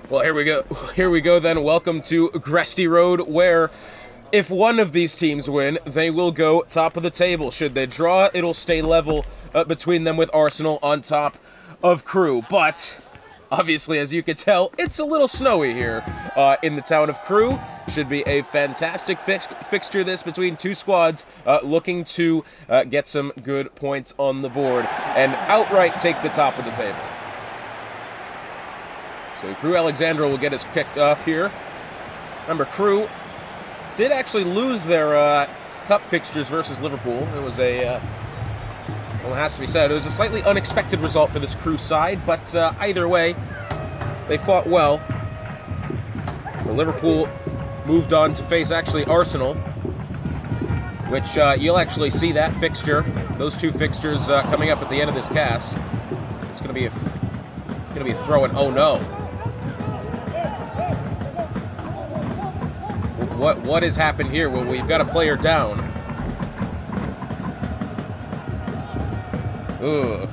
Well, here we go. Here we go then. Welcome to Gresty Road, where if one of these teams win, they will go top of the table. Should they draw, it'll stay level between them with Arsenal on top of Crewe. But obviously, as you can tell, it's a little snowy here in the town of Crewe. Should be a fantastic fixture this between two squads looking to get some good points on the board and outright take the top of the table. So Crewe Alexandra will get us kicked off here. Remember, Crewe did actually lose their cup fixtures versus Liverpool. It was well, it has to be said, it was a slightly unexpected result for this Crewe side, but either way, they fought well. Well, Liverpool moved on to face actually Arsenal, which you'll actually see that fixture, those two fixtures coming up at the end of this cast. It's going to be a throw and oh no. What has happened here? Well, we've got a player down. Ugh.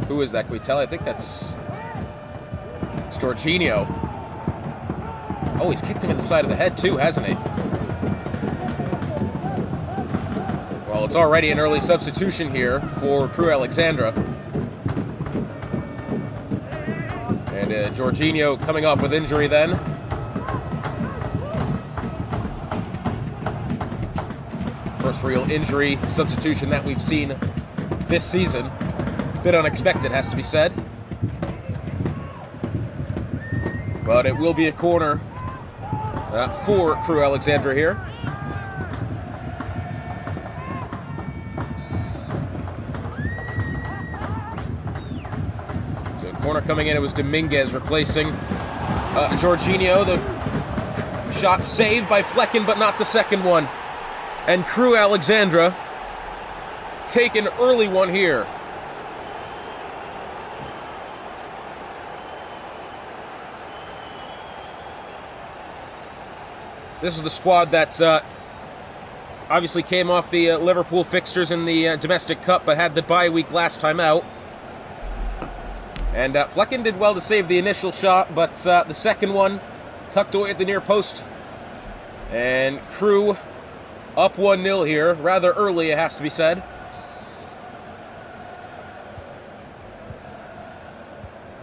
Who is that? Can we tell? I think it's Jorginho. Oh, he's kicked him in the side of the head too, hasn't he? Well, it's already an early substitution here for Crewe Alexandra. And Jorginho coming off with injury then. First real injury substitution that we've seen this season. Bit unexpected, has to be said. But it will be a corner for Crewe Alexandra here. So corner coming in, it was Dominguez replacing Jorginho. The shot saved by Flecken, but not the second one. And Crewe Alexandra take an early one here. This is the squad that obviously came off the Liverpool fixtures in the domestic cup, but had the bye week last time out. And Flecken did well to save the initial shot, but the second one tucked away at the near post. And Crewe up 1-0 here, rather early, it has to be said.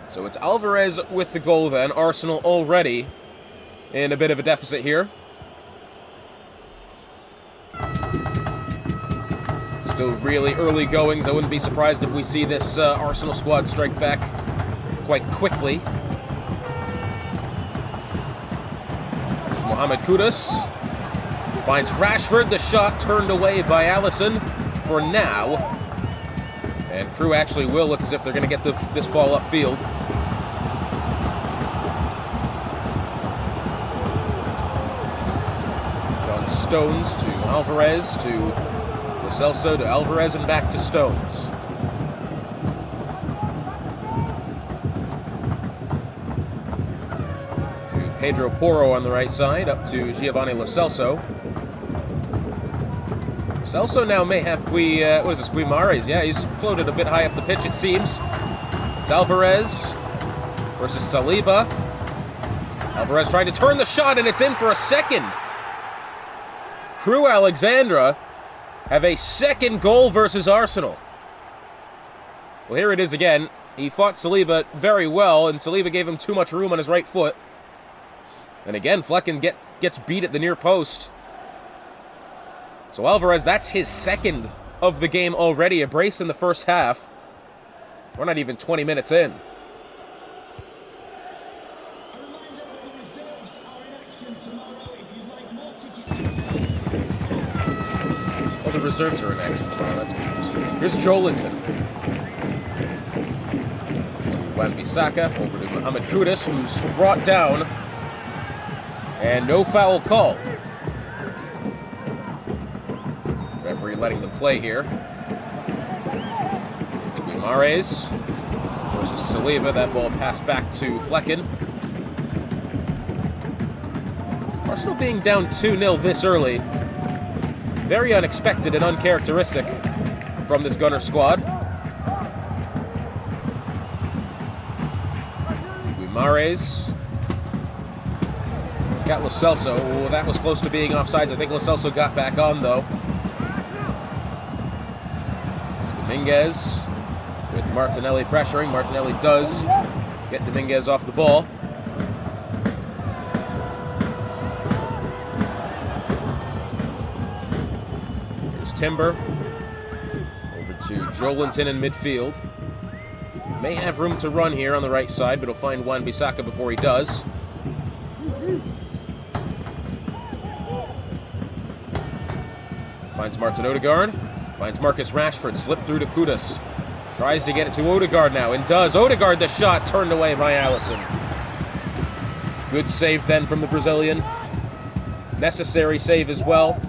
So it's Alvarez with the goal then. Arsenal already in a bit of a deficit here. Still really early goings. I wouldn't be surprised if we see this Arsenal squad strike back quite quickly. There's Mohamed Kudus. Finds Rashford. The shot turned away by Alisson for now. And Crewe actually will look as if they're going to get this ball upfield. John Stones to Alvarez to Lo Celso to Alvarez and back to Stones. To Pedro Porro on the right side, up to Giovanni Lo Celso. Celso now may have Guimares. Yeah, he's floated a bit high up the pitch, it seems. It's Alvarez versus Saliba. Alvarez trying to turn the shot, and it's in for a second. Crewe Alexandra have a second goal versus Arsenal. Well, here it is again. He fought Saliba very well, and Saliba gave him too much room on his right foot. And again, Flecken gets beat at the near post. So Alvarez, that's his second of the game already. A brace in the first half. We're not even 20 minutes in. Oh, the reserves are in action tomorrow. That's good news. Here's Joelinton. Wan-Bissaka over to Mohamed Kudus, who's brought down. And no foul called. Referee letting them play here. It's Guimares versus Saliba. That ball passed back to Flecken. Arsenal being down 2-0 this early. Very unexpected and uncharacteristic from this Gunner squad. Guimaraes. He's got Lo Celso. Oh, that was close to being offsides. I think Lo Celso got back on, though. Dominguez with Martinelli pressuring. Martinelli does get Dominguez off the ball. Here's Timber. Over to Joelinton in midfield. May have room to run here on the right side, but he'll find Wan-Bissaka before he does. Finds Martin Odegaard. Finds Marcus Rashford. Slipped through to Kudus. Tries to get it to Odegaard now, and does. Odegaard, the shot, turned away by Alisson. Good save then from the Brazilian. Necessary save as well.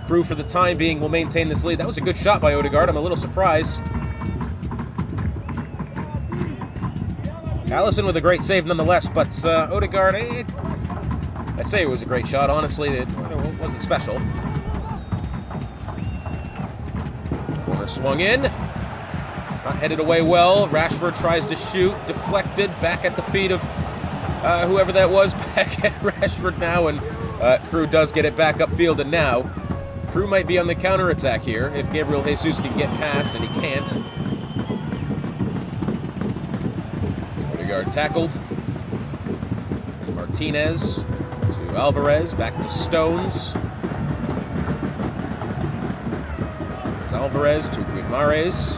Crew, for the time being, will maintain this lead. That was a good shot by Odegaard. I'm a little surprised. Alisson with a great save nonetheless, but Odegaard, I say it was a great shot. Honestly, it wasn't special. Corner swung in. Not headed away well. Rashford tries to shoot. Deflected. Back at the feet of whoever that was. Back at Rashford now, and Crew does get it back upfield, and now Crew might be on the counter-attack here if Gabriel Jesus can get past, and he can't. Tackled. Martinez to Alvarez, back to Stones. There's Alvarez to Guimaraes.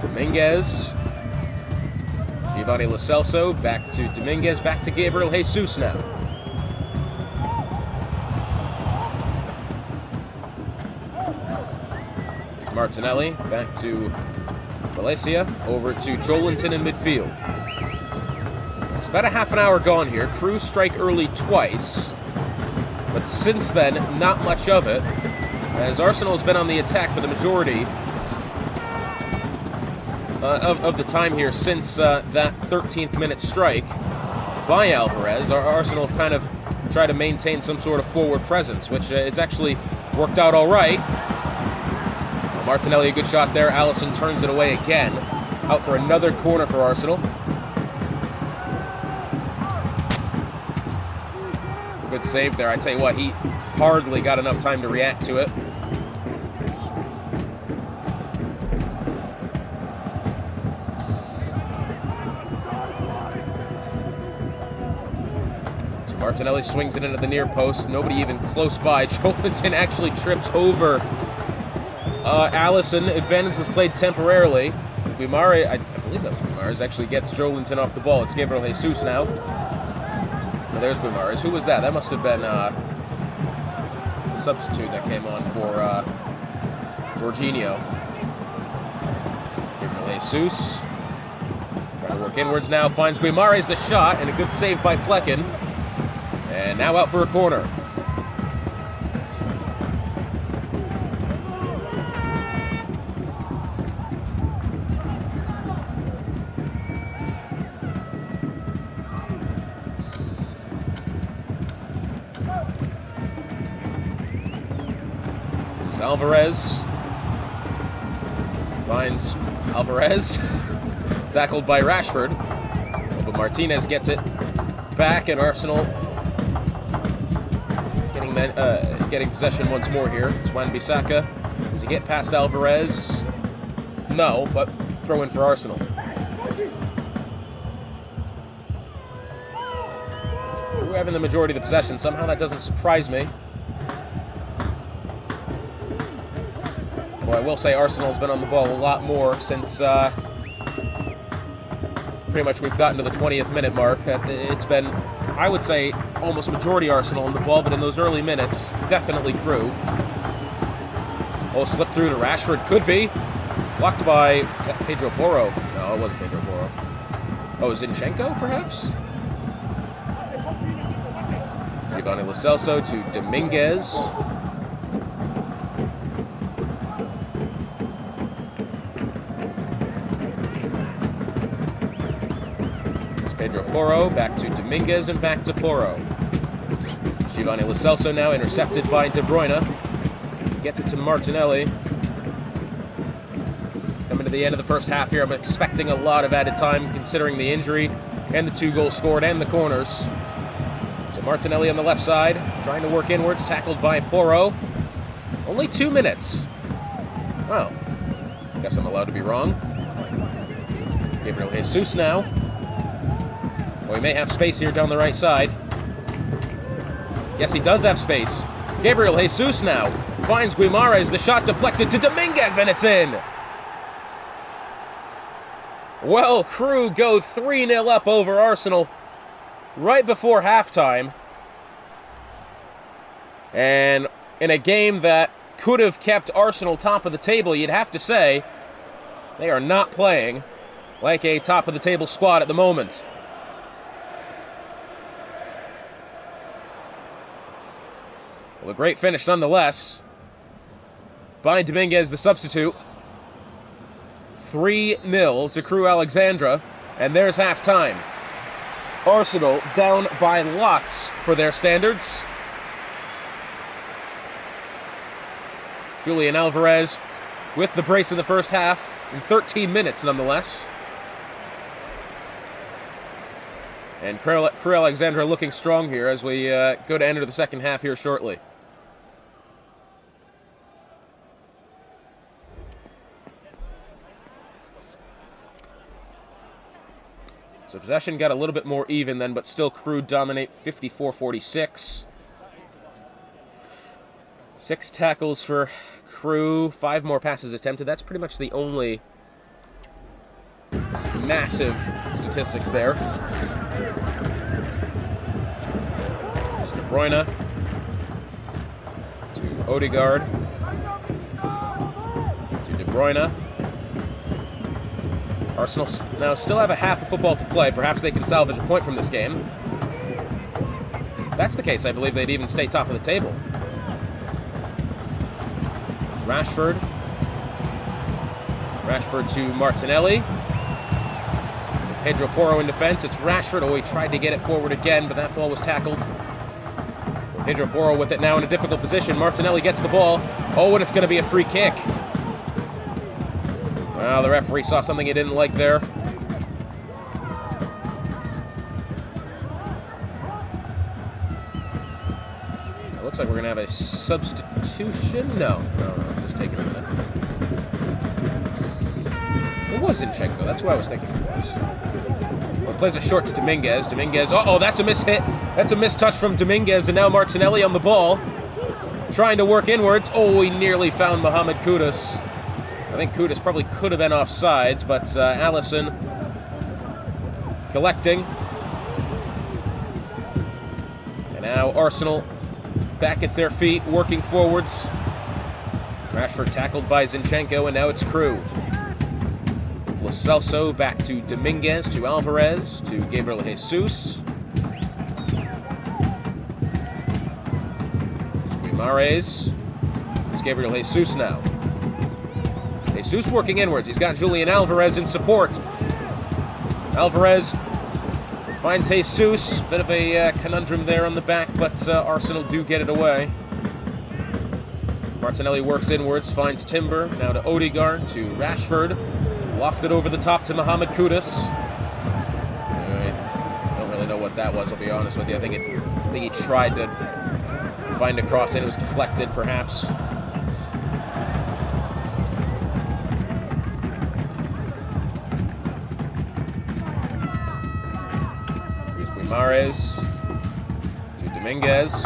Dominguez. Giovanni Lo Celso, back to Dominguez, back to Gabriel Jesus now. There's Martinelli, back to Valencia, over to Joelinton in midfield. About a half an hour gone here. Crew strike early twice, but since then, not much of it, as Arsenal has been on the attack for the majority of the time here since that 13th minute strike by Alvarez. Arsenal have kind of tried to maintain some sort of forward presence, which it's actually worked out all right. Martinelli, a good shot there. Alisson turns it away again. Out for another corner for Arsenal. Good save there. I tell you what, he hardly got enough time to react to it. So Martinelli swings it into the near post. Nobody even close by. Joelinton actually trips over Alisson. Advantage was played temporarily. Guimaraes, I believe that was Guimaraes, actually gets Joelinton off the ball. It's Gabriel Jesus now. Oh, there's Guimaraes. Who was that? That must have been the substitute that came on for Jorginho. Gabriel Jesus. Trying to work inwards now. Finds Guimaraes the shot, and a good save by Flecken. And now out for a corner. Alvarez finds Alvarez, tackled by Rashford, but Martinez gets it back, and Arsenal getting possession once more here. It's Wan-Bissaka. Does he get past Alvarez? No, but throw in for Arsenal. We're having the majority of the possession. Somehow that doesn't surprise me. Well, I will say Arsenal's been on the ball a lot more since pretty much we've gotten to the 20th minute mark. It's been, I would say, almost majority Arsenal on the ball, but in those early minutes, definitely Crew. Oh, slipped through to Rashford. Could be. Blocked by Pedro Porro. No, it wasn't Pedro Porro. Oh, Zinchenko, perhaps? Giovanni Lo Celso to Dominguez. Pedro Porro, back to Dominguez, and back to Porro. Giovanni Lo Celso now intercepted by De Bruyne. Gets it to Martinelli. Coming to the end of the first half here, I'm expecting a lot of added time considering the injury. and the 2 goals scored and the corners. So Martinelli on the left side, trying to work inwards, tackled by Porro. Only 2 minutes. Well, guess I'm allowed to be wrong. Gabriel Jesus now. Well, he may have space here down the right side. Yes, he does have space. Gabriel Jesus now finds Guimarães. The shot deflected to Dominguez, and it's in. Well, Crew go 3-0 up over Arsenal right before halftime. And in a game that could have kept Arsenal top of the table, you'd have to say they are not playing like a top-of-the-table squad at the moment. Well, a great finish nonetheless by Dominguez, the substitute. 3-0 to Crew Alexandra, and there's halftime. Arsenal down by lots for their standards. Julian Alvarez with the brace in the first half in 13 minutes nonetheless. And Crew Alexandra looking strong here as we go to enter the second half here shortly. So possession got a little bit more even then, but still Crew dominate 54-46. 6 tackles for Crew, 5 more passes attempted. That's pretty much the only massive statistics there. There's De Bruyne to Odegaard to De Bruyne. Arsenal now still have a half of football to play. Perhaps they can salvage a point from this game. If that's the case, I believe they'd even stay top of the table. Rashford to Martinelli. Pedro Porro in defense. It's Rashford. Oh, he tried to get it forward again, but that ball was tackled. Pedro Porro with it now in a difficult position. Martinelli gets the ball. Oh, and it's going to be a free kick. Well, the referee saw something he didn't like there. It looks like we're going to have a substitution. No, just taking a minute. It was Zinchenko. That's what I was thinking it was. Well, plays it short to Dominguez. Dominguez, uh-oh, that's a mishit. That's a mistouch from Dominguez, and now Martinelli on the ball. Trying to work inwards. Oh, he nearly found Mohamed Kudus. I think Kudus probably could have been offsides, but Alisson collecting. And now Arsenal back at their feet, working forwards. Rashford tackled by Zinchenko, and now it's Crew. Lo Celso back to Dominguez, to Alvarez, to Gabriel Jesus. Guimarães. There's Gabriel Jesus now. Jesus working inwards. He's got Julian Alvarez in support. Alvarez finds Jesus. Bit of a conundrum there on the back, but Arsenal do get it away. Martinelli works inwards, finds Timber. Now to Odegaard, to Rashford. Lofted over the top to Mohamed Kudus. I don't really know what that was, I'll be honest with you. I think he tried to find a cross in. It was deflected, perhaps. Guimarães to Dominguez.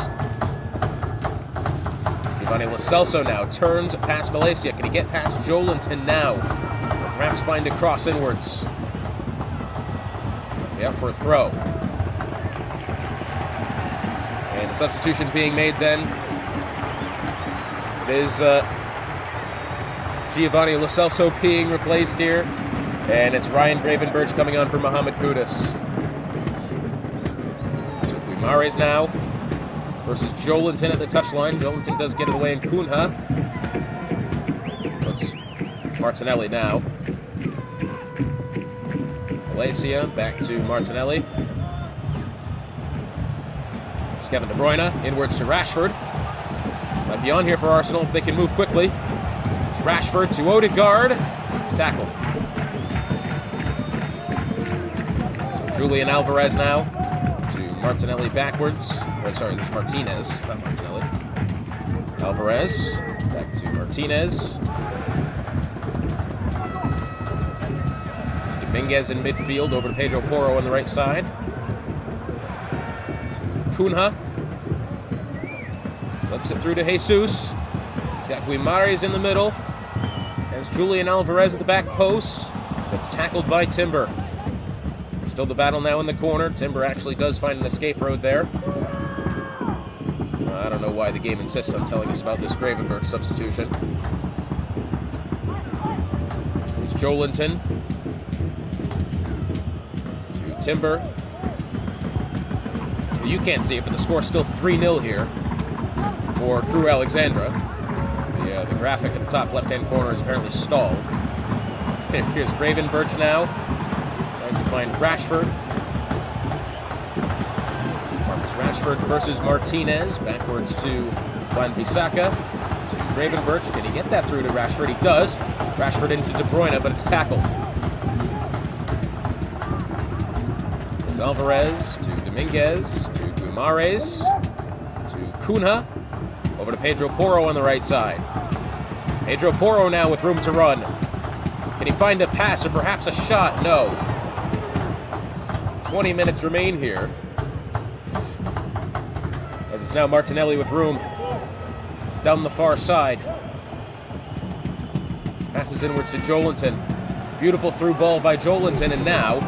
Giovanni Lo Celso now turns past Malaysia. Can he get past Joelinton now? Or perhaps find a cross inwards. Yep, for a throw. And the substitution being made then. It is Giovanni Lo Celso being replaced here. And it's Ryan Gravenberch coming on for Mohamed Kudus. Guimarães now versus Joelinton at the touchline. Joelinton does get it away in Cunha. That's Martinelli now. Malaysia back to Martinelli. It's Kevin De Bruyne inwards to Rashford. Might be on here for Arsenal if they can move quickly. It's Rashford to Odegaard. Tackle. Julian Alvarez now to Martinelli backwards. Oh, sorry, there's Martinez, not Martinelli. Alvarez back to Martinez. Dominguez in midfield over to Pedro Porro on the right side. Cunha slips it through to Jesus. He's got Guimaraes in the middle. Has Julian Alvarez at the back post. That's tackled by Timber. Still the battle now in the corner. Timber actually does find an escape road there. I don't know why the game insists on telling us about this Gravenberch substitution. Here's Joelinton to Timber. Well, you can't see it, but the score's still 3-0 here for Crew Alexandra. The graphic at the top left-hand corner is apparently stalled. Here's Gravenberch now. Tries to find Rashford. Marcus Rashford versus Martinez. Backwards to Wan-Bissaka. To Gravenberch. Can he get that through to Rashford? He does. Rashford into De Bruyne, but it's tackled. There's Alvarez to Dominguez. To Guimaraes. To Cunha. Over to Pedro Porro on the right side. Pedro Porro now with room to run. Can he find a pass or perhaps a shot? No. 20 minutes remain here. As it's now Martinelli with room down the far side. Passes inwards to Joelinton. Beautiful through ball by Joelinton, and now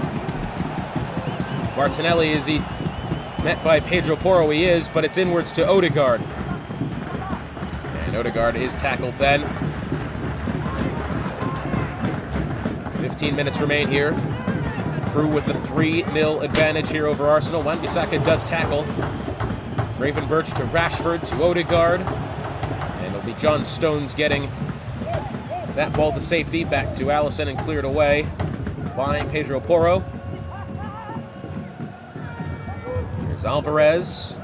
Martinelli, is he met by Pedro Porro? He is, but it's inwards to Odegaard. And Odegaard is tackled then. 15 minutes remain here. Crew with the 3-0 advantage here over Arsenal. Wan-Bissaka does tackle. Gravenberch to Rashford to Odegaard. And it'll be John Stones getting that ball to safety. Back to Allison and cleared away by Pedro Porro. Here's Alvarez.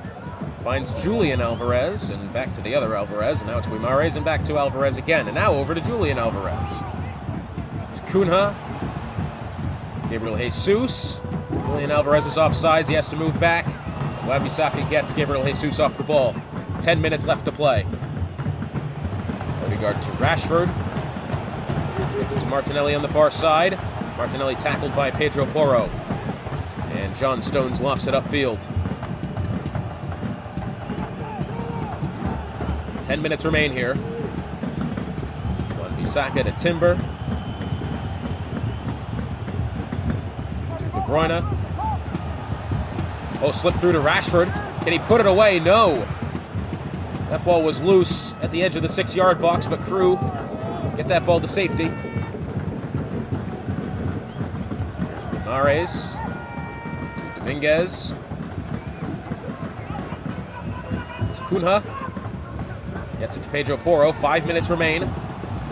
Finds Julian Alvarez. And back to the other Alvarez. And now it's Guimaraes and back to Alvarez again. And now over to Julian Alvarez. Cunha, Gabriel Jesus. Julian Alvarez is offsides. He has to move back. Wan-Bissaka gets Gabriel Jesus off the ball. 10 minutes left to play. Odegaard to Rashford. Gets it to Martinelli on the far side. Martinelli tackled by Pedro Porro. And John Stones lofts it upfield. 10 minutes remain here. Wan-Bissaka to Timber. De Bruyne. Oh, slipped through to Rashford. Can he put it away? No. That ball was loose at the edge of the 6-yard box, but Crew get that ball to safety. Here's Guimaraes to Dominguez. Here's Cunha. Gets it to Pedro Porro. 5 minutes remain.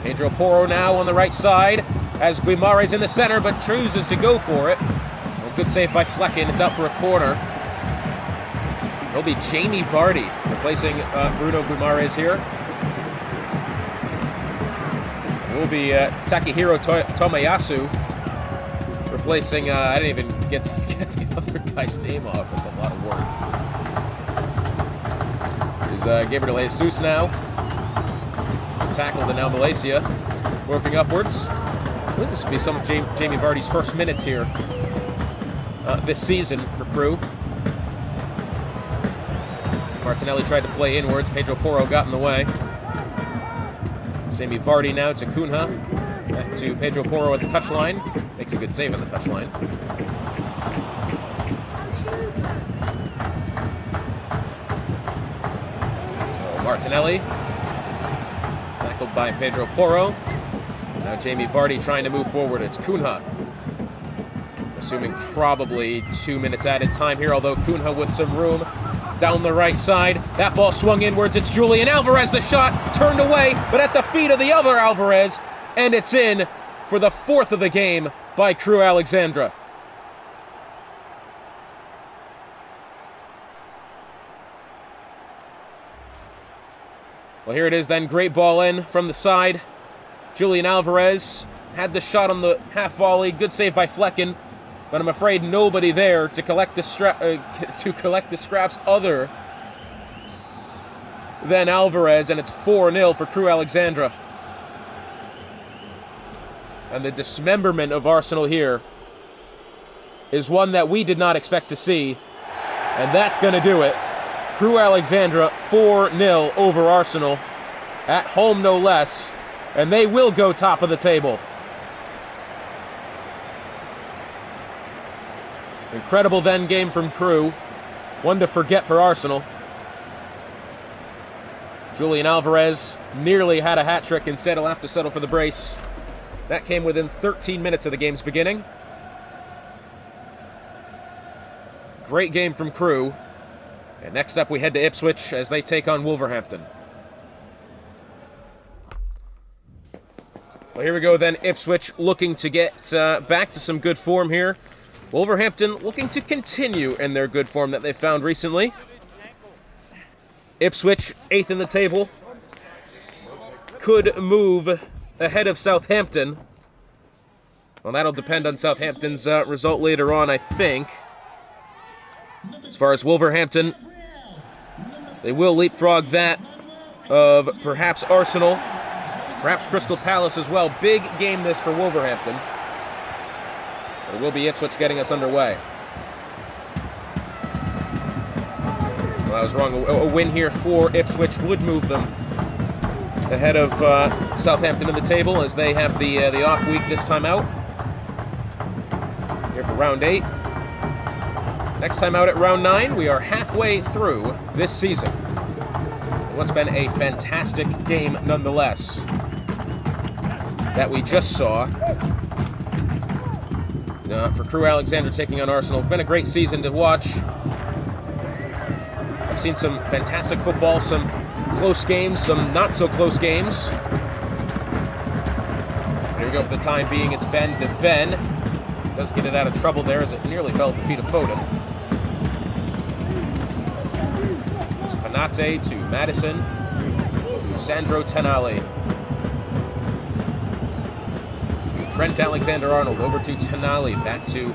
Pedro Porro now on the right side. Has Guimaraes in the center, but chooses to go for it. Well, good save by Flecken. It's out for a corner. It'll be Jamie Vardy replacing Bruno Guimaraes here. It will be Takahiro Tomiyasu replacing, I didn't even get the other guy's name off. That's a lot of words. There's Gabriel Jesus now. Tackled, and now Malaysia working upwards. I believe this will be some of Jamie Vardy's first minutes here this season for Crew. Martinelli tried to play inwards. Pedro Porro got in the way. Jamie Vardy now to Cunha. Back to Pedro Porro at the touchline. Makes a good save on the touchline. So Martinelli. Tackled by Pedro Porro. Now Jamie Vardy trying to move forward. It's Cunha. Assuming probably 2 minutes added time here, although Cunha with some room. Down the right side. That ball swung inwards. It's Julian Alvarez. The shot turned away, but at the feet of the other Alvarez. And it's in for the 4th of the game by Crew Alexandra. Well, here it is then. Great ball in from the side. Julian Alvarez had the shot on the half volley. Good save by Flecken. but I'm afraid nobody there to collect the scraps other than Alvarez, and it's 4-0 for Crew Alexandra. And the dismemberment of Arsenal here is one that we did not expect to see, and that's going to do it. Crew Alexandra 4-0 over Arsenal, at home no less, and they will go top of the table. Incredible then game from Crew, one to forget for Arsenal. Julian Alvarez nearly had a hat trick, instead he'll have to settle for the brace. That came within 13 minutes of the game's beginning. Great game from Crew. And next up we head to Ipswich as they take on Wolverhampton. Well, here we go then. Ipswich looking to get back to some good form here. Wolverhampton looking to continue in their good form that they found recently. Ipswich, 8th in the table, could move ahead of Southampton. Well, that'll depend on Southampton's result later on, I think. As far as Wolverhampton, they will leapfrog that of perhaps Arsenal, perhaps Crystal Palace as well. Big game this for Wolverhampton. But it will be Ipswich getting us underway. Well, I was wrong. A win here for Ipswich would move them ahead of Southampton in the table, as they have the off week this time out. Here for round 8. Next time out at round 9, we are halfway through this season. What's been a fantastic game nonetheless that we just saw. For Crew Alexandra taking on Arsenal. It's been a great season to watch. I've seen some fantastic football, some close games, some not so close games. Here we go for the time being. It's Ven de Ven. Does get it out of trouble there as it nearly fell at the feet of Foden. It's Konate to Madison to Sandro Tonali. Trent Alexander-Arnold over to Tonali, back to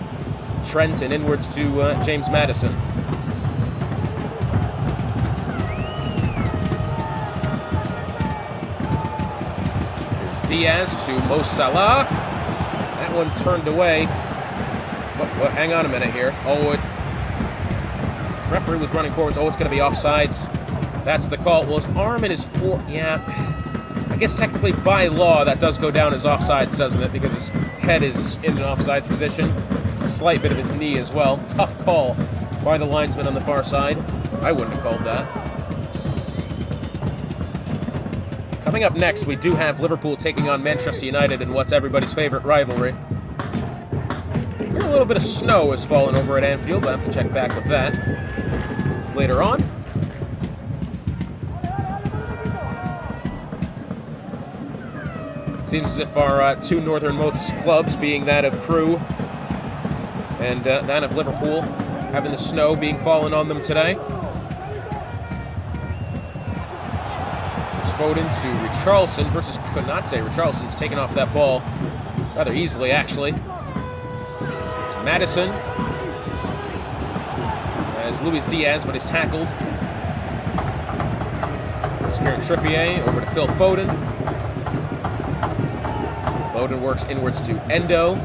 Trent and inwards to James Maddison. Here's Diaz to Mo Salah. That one turned away. What? Hang on a minute here. Oh, referee was running forwards. Oh, it's going to be offsides. That's the call. Well, his arm and his foot. Yeah. I guess technically by law that does go down as offsides, doesn't it? Because his head is in an offsides position. A slight bit of his knee as well. Tough call by the linesman on the far side. I wouldn't have called that. Coming up next, we do have Liverpool taking on Manchester United in what's everybody's favorite rivalry. Here, a little bit of snow has fallen over at Anfield. I'll have to check back with that later on. Seems as if our two northernmost clubs, being that of Crew and that of Liverpool, having the snow being fallen on them today. There's Foden to Richarlison versus Konate. Richarlison's taken off that ball rather easily, actually. It's Maddison. As Luis Diaz, but is tackled. There's Kieran Trippier over to Phil Foden. Foden works inwards to Endo.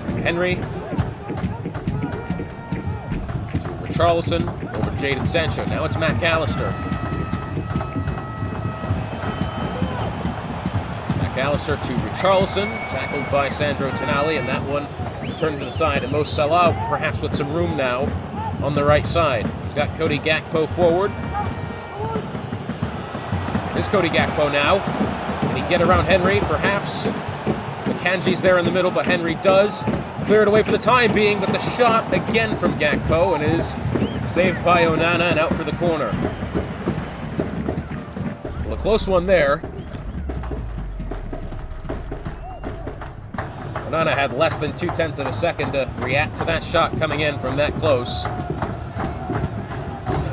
To Henry. To Richarlison. Over to Jadon Sancho. Now it's McAllister. McAllister to Richarlison. Tackled by Sandro Tonali. And that one turned to the side. And Mo Salah perhaps with some room now on the right side. He's got Cody Gakpo forward. Here's Cody Gakpo now. Can he get around Henry? Perhaps. McKenjie's there in the middle, but Henry does clear it away for the time being, but the shot again from Gakpo and is saved by Onana and out for the corner. Well, a close one there. Onana had less than 0.2 of a second to react to that shot coming in from that close.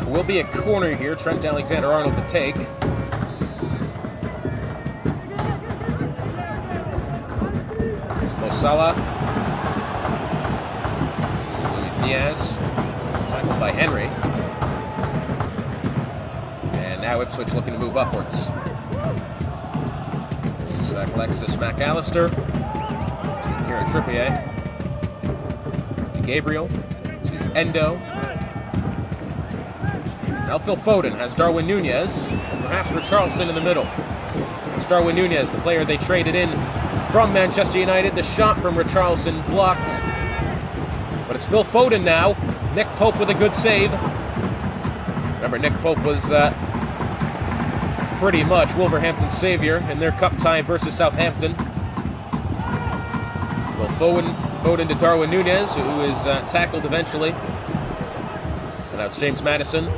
Will be a corner here. Trent Alexander-Arnold to take. Salah. Luis Diaz. Tackled by Henry. And now Ipswich looking to move upwards. There's Alexis McAllister. To Kieran Trippier. To Gabriel. To Endo. Now Phil Foden has Darwin Nunez. And perhaps Richarlison in the middle. It's Darwin Nunez, the player they traded in from Manchester United. The shot from Richarlison blocked. But it's Phil Foden now. Nick Pope with a good save. Remember, Nick Pope was pretty much Wolverhampton's savior in their cup tie versus Southampton. Well, Foden to Darwin Nunez, who is tackled eventually. And now it's James Maddison.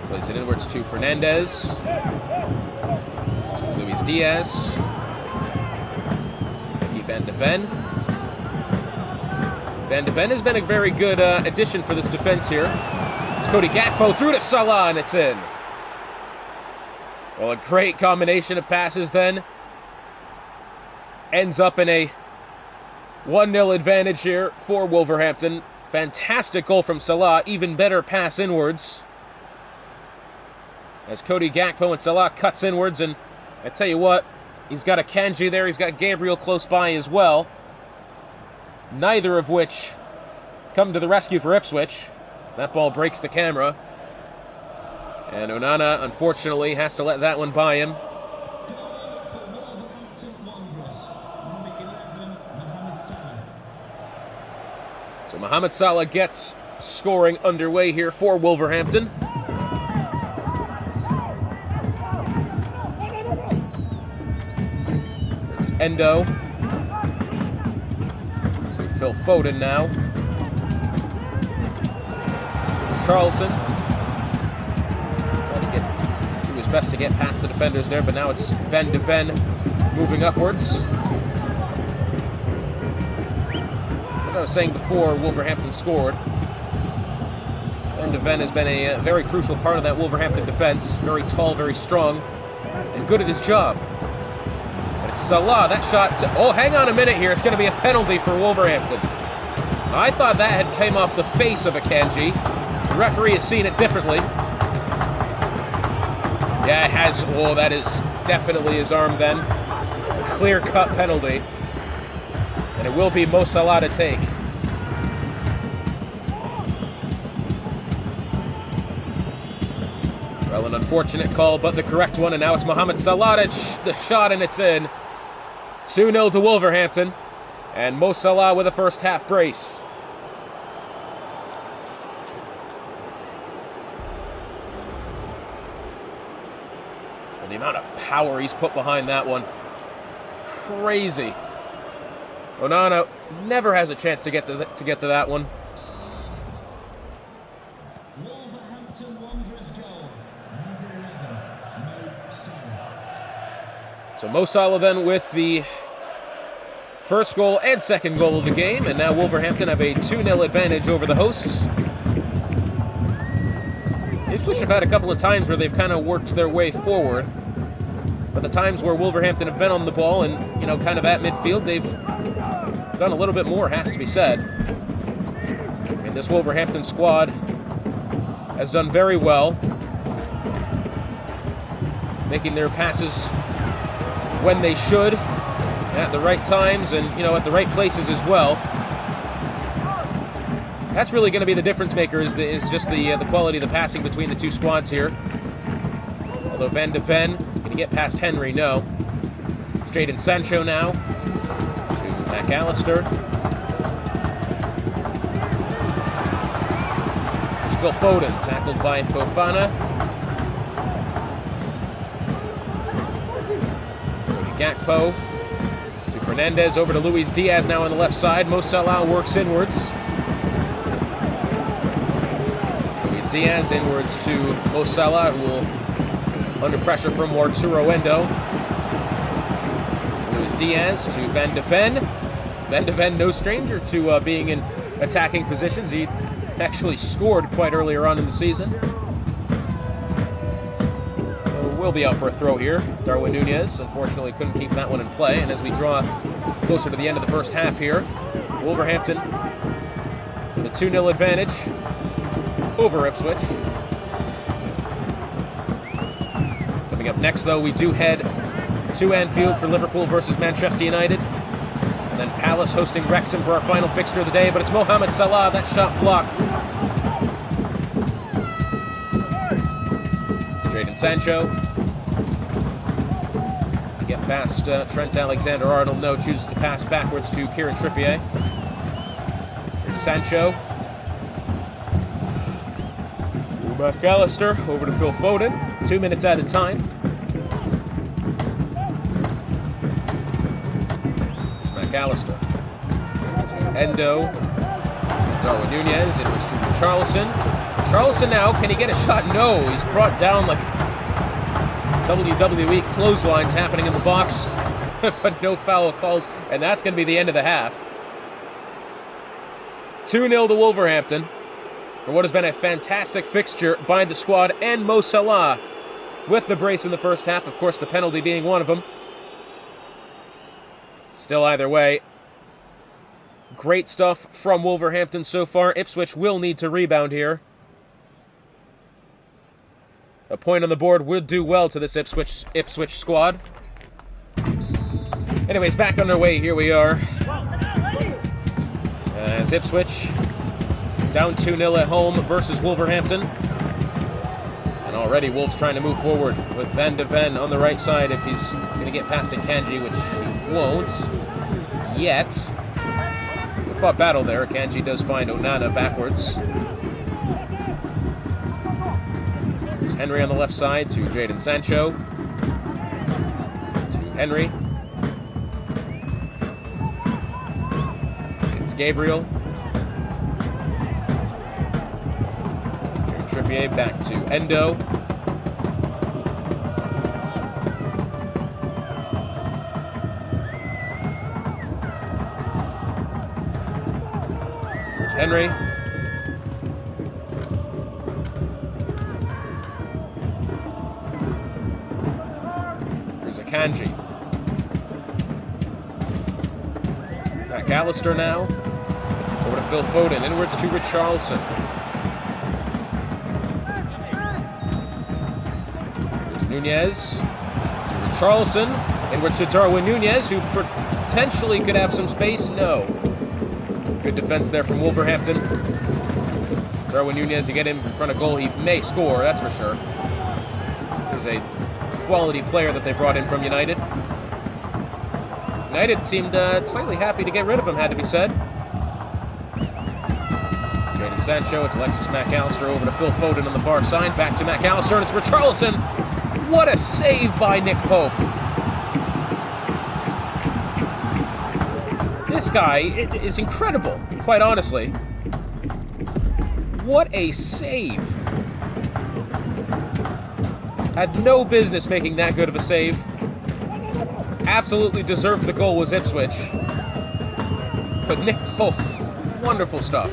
Plays it inwards to Fernandez. To Luis Diaz. Van de Ven. Van de Ven has been a very good addition for this defense here. It's Cody Gakpo through to Salah, and it's in. Well, a great combination of passes then. Ends up in a 1-0 advantage here for Wolverhampton. Fantastic goal from Salah. Even better pass inwards. As Cody Gakpo and Salah cuts inwards, and I tell you what, he's got a Kanji there, he's got Gabriel close by as well. Neither of which come to the rescue for Ipswich. That ball breaks the camera. And Onana, unfortunately, has to let that one by him. So Mohamed Salah gets scoring underway here for Wolverhampton. There's Endo. So Phil Foden now. Charlson. Trying to do his best to get past the defenders there, but now it's Van de Ven moving upwards. As I was saying before, Wolverhampton scored. Van de Ven has been a very crucial part of that Wolverhampton defense. Very tall, very strong, and good at his job. And it's Salah, that shot oh, hang on a minute here. It's going to be a penalty for Wolverhampton. I thought that had came off the face of Akanji. The referee has seen it differently. Yeah, it has. Oh, that is definitely his arm then. Clear-cut penalty. And it will be Mo Salah to take. Well, an unfortunate call, but the correct one. And now it's Mohamed Salah, the shot, and it's in. 2-0 to Wolverhampton. And Mo Salah with a first half brace. And the amount of power he's put behind that one. Crazy. Onana never has a chance to get to that one. Wolverhampton Wanderers goal, number 11, Mo Salah. So Mo Salah then with the first goal and second goal of the game, and now Wolverhampton have a 2-0 advantage over the hosts. Ipswich have had a couple of times where they've kind of worked their way forward, but the times where Wolverhampton have been on the ball and, kind of at midfield, they've done a little bit more, has to be said. And this Wolverhampton squad has done very well, making their passes when they should, at the right times, and at the right places as well. That's really going to be the difference maker, is just the quality of the passing between the two squads here. Although Van de Ven, can he get past Henry? No. Jadon Sancho now to McAllister. It's Phil Foden, tackled by Fofana. Gakpo to Fernandez, over to Luis Diaz now on the left side. Mo Salah works inwards. Luis Diaz inwards to Mo Salah, who will under pressure from Arturo Endo. Luis Diaz to Van de Ven. Van de Ven, no stranger to being in attacking positions. He actually scored quite earlier on in the season. Will be out for a throw here. Darwin Nunez, unfortunately, couldn't keep that one in play. And as we draw closer to the end of the first half here. Wolverhampton with a 2-0 advantage over Ipswich. Coming up next, though, we do head to Anfield for Liverpool versus Manchester United. And then Palace hosting Wrexham for our final fixture of the day, but it's Mohamed Salah. That shot blocked. Jadon Sancho. To get past Trent Alexander-Arnold. No, chooses to pass backwards to Kieran Trippier. Here's Sancho. McAllister over to Phil Foden. 2 minutes added time. McAllister to Endo. Darwin Nunez. It was to Richarlison. Richarlison now, can he get a shot? No, he's brought down like WWE clotheslines happening in the box, but no foul called, and that's going to be the end of the half. 2-0 to Wolverhampton for what has been a fantastic fixture by the squad and Mo Salah with the brace in the first half, of course the penalty being one of them. Still either way, great stuff from Wolverhampton so far. Ipswich will need to rebound here. A point on the board would do well to this Ipswich squad. Anyways, back underway. Here we are. As Ipswich down 2-0 at home versus Wolverhampton. And already Wolves trying to move forward with Van de Ven on the right side if he's going to get past Akanji, which he won't yet. We fought battle there. Akanji does find Onana backwards. There's Henry on the left side to Jadon Sancho. To Henry. It's Gabriel. Trippier back to Endo. There's Henry. There's Akanji. McAllister now. Over to Phil Foden. Inwards to Richarlison. Nunez to Richarlison, inwards to Darwin Nunez, who potentially could have some space. No. Good defense there from Wolverhampton. Darwin Nunez, to get him in front of goal, he may score, that's for sure. He's a quality player that they brought in from United. United seemed slightly happy to get rid of him, had to be said. Jadon Sancho, it's Alexis McAllister over to Phil Foden on the far side. Back to McAllister, and it's Richarlison. What a save by Nick Pope. This guy is incredible, quite honestly. What a save. Had no business making that good of a save. Absolutely deserved the goal was Ipswich. But Nick Pope, wonderful stuff.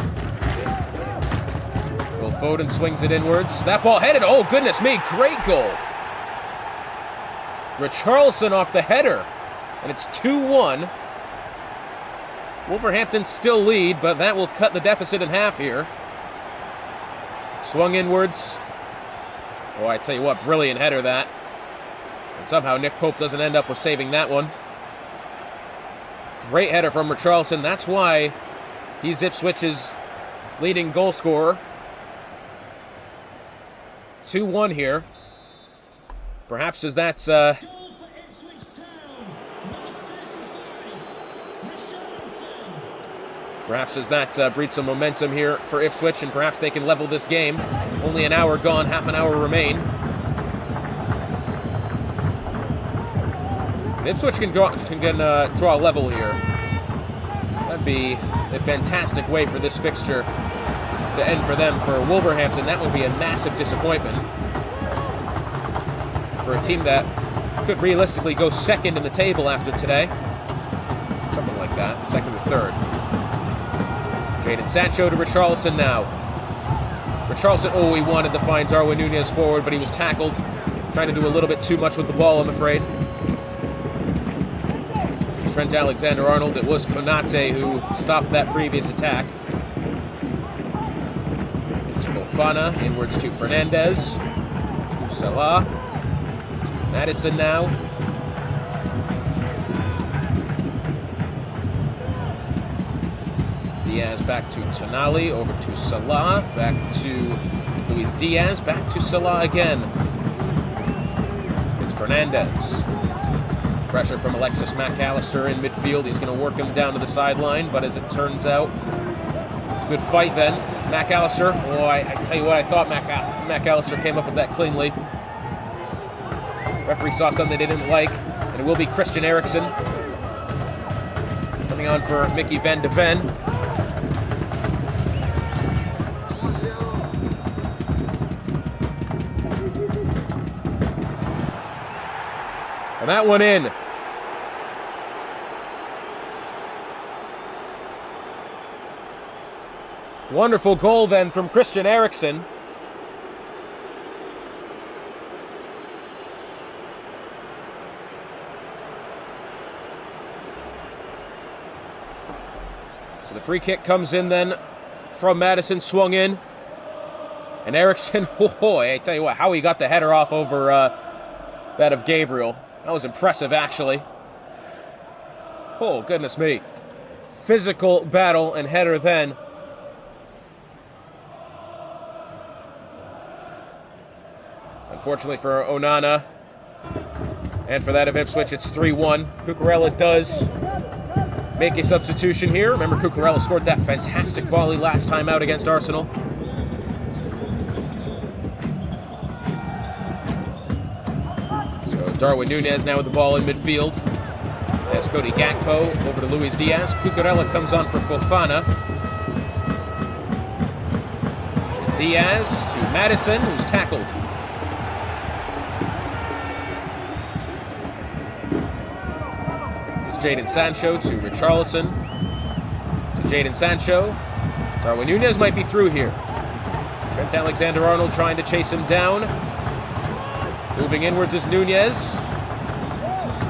Phil Foden swings it inwards. That ball headed, oh goodness me, great goal. Richarlison off the header, and it's 2-1. Wolverhampton still lead, but that will cut the deficit in half here. Swung inwards. Oh, I tell you what, brilliant header that. And somehow Nick Pope doesn't end up with saving that one. Great header from Richarlison. That's why he's Ipswich's leading goal scorer. 2-1 here. Perhaps does that breed some momentum here for Ipswich, and perhaps they can level this game. Only an hour gone, half an hour remain. Ipswich can draw a level here. That'd be a fantastic way for this fixture to end for them. For Wolverhampton, that would be a massive disappointment. For a team that could realistically go second in the table after today. Something like that. Second or third. Jadon Sancho to Richarlison now. Richarlison, oh, he wanted to find Darwin Nunez forward, but he was tackled. Trying to do a little bit too much with the ball, I'm afraid. He's Trent Alexander-Arnold. It was Konate who stopped that previous attack. It's Fofana, inwards to Fernandez, to Salah, to Madison now. Diaz back to Tonali, over to Salah, back to Luis Diaz, back to Salah again. It's Fernandez. Pressure from Alexis McAllister in midfield. He's going to work him down to the sideline, but as it turns out, good fight then. McAllister, oh, I tell you what, I thought McAllister came up with that cleanly. Referee saw something they didn't like, and it will be Christian Eriksen coming on for Mickey van de Ven. And that one in. Wonderful goal then from Christian Eriksen. So the free kick comes in then from Madison, swung in. And Eriksen, oh, I tell you what, how he got the header off over that of Gabriel. That was impressive, actually. Oh, goodness me. Physical battle and header then. Unfortunately for Onana, and for that of Ipswich, it's 3-1. Cucurella does make a substitution here. Remember, Cucurella scored that fantastic volley last time out against Arsenal. Darwin Núñez now with the ball in midfield. There's Cody Gakpo over to Luis Diaz. Cucurella comes on for Fofana. Diaz to Madison, who's tackled. Here's Jadon Sancho to Richarlison. To Jadon Sancho. Darwin Núñez might be through here. Trent Alexander-Arnold trying to chase him down. Moving inwards is Núñez.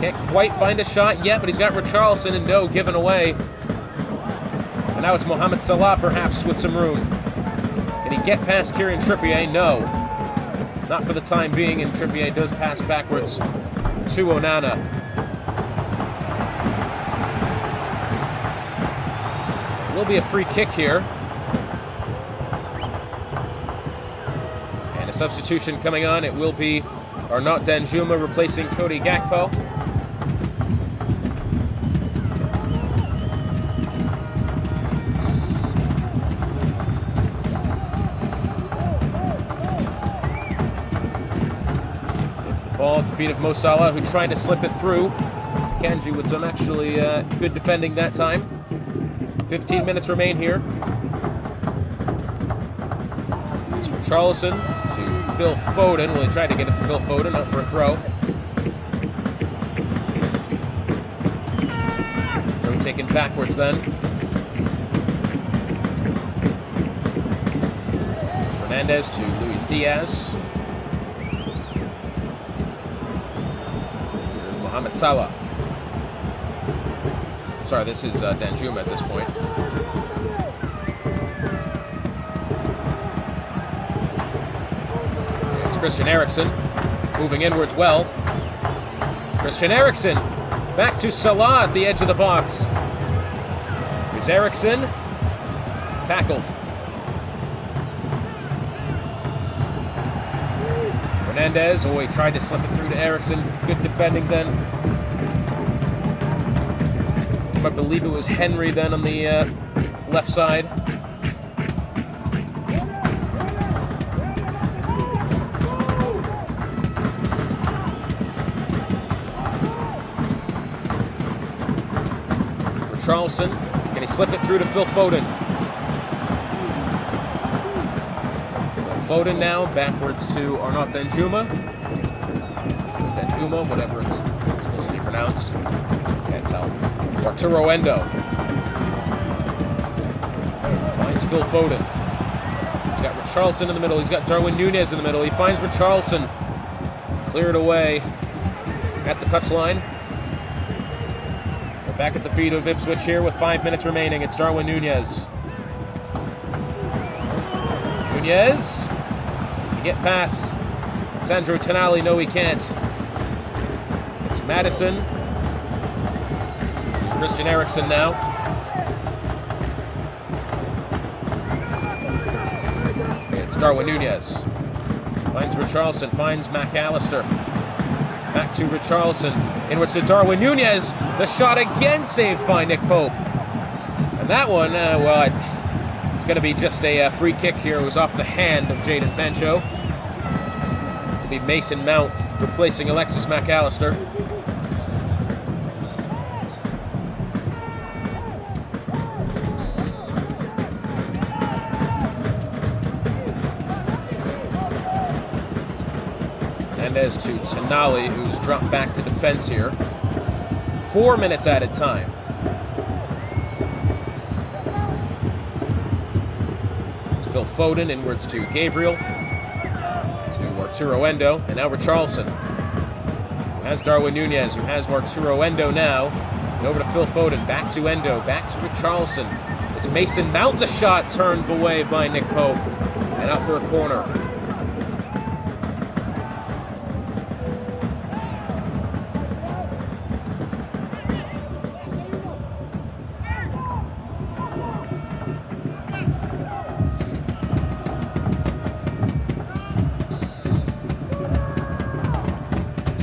Can't quite find a shot yet, but he's got Richarlison, and no, given away. And now it's Mohamed Salah, perhaps, with some room. Can he get past Kieran Trippier? No. Not for the time being, and Trippier does pass backwards to Onana. It will be a free kick here. And a substitution coming on. It will be Arnaut Danjuma replacing Cody Gakpo. It's the ball at the feet of Mo Salah, who tried to slip it through. Kanji with some actually good defending that time. 15 minutes remain here. It's Richarlison to Phil Foden. Well, he tried to get it to Phil Foden, up for a throw. Throw taken backwards then. It's Fernandez to Luis Diaz. Here's Mohamed Salah. Sorry, this is Danjuma at this point. Christian Eriksen, moving inwards well. Christian Eriksen, back to Salah at the edge of the box. Here's Eriksen, tackled. Fernandez, oh, he tried to slip it through to Eriksen. Good defending then. I believe it was Henry then on the left side. Richarlison, can he slip it through to Phil Foden? Foden now, backwards to Arnaut Danjuma. Danjuma, whatever it's supposed to be pronounced. Can't tell. Arturo Endo. Finds Phil Foden. He's got Richarlison in the middle. He's got Darwin Núñez in the middle. He finds Richarlison. Cleared away at the touchline. Back at the feet of Ipswich here with 5 minutes remaining. It's Darwin Nunez. Nunez. He get past Sandro Tonali. No, he can't. It's Madison. Christian Eriksen now. It's Darwin Nunez. Finds Richarlison. Finds McAllister. Back to Richarlison. Inwards to Darwin Nunez. The shot again saved by Nick Pope. And that one, well, it's going to be just a free kick here. It was off the hand of Jadon Sancho. It'll be Mason Mount replacing Alexis McAllister. As to Tonali, who's dropped back to defense here. 4 minutes added time. It's Phil Foden inwards to Gabriel, to Arturo Endo, and now Richarlison, who has Darwin Nunez, who has Arturo Endo now. And over to Phil Foden, back to Endo, back to Richarlison. It's Mason Mount, the shot turned away by Nick Pope, and out for a corner.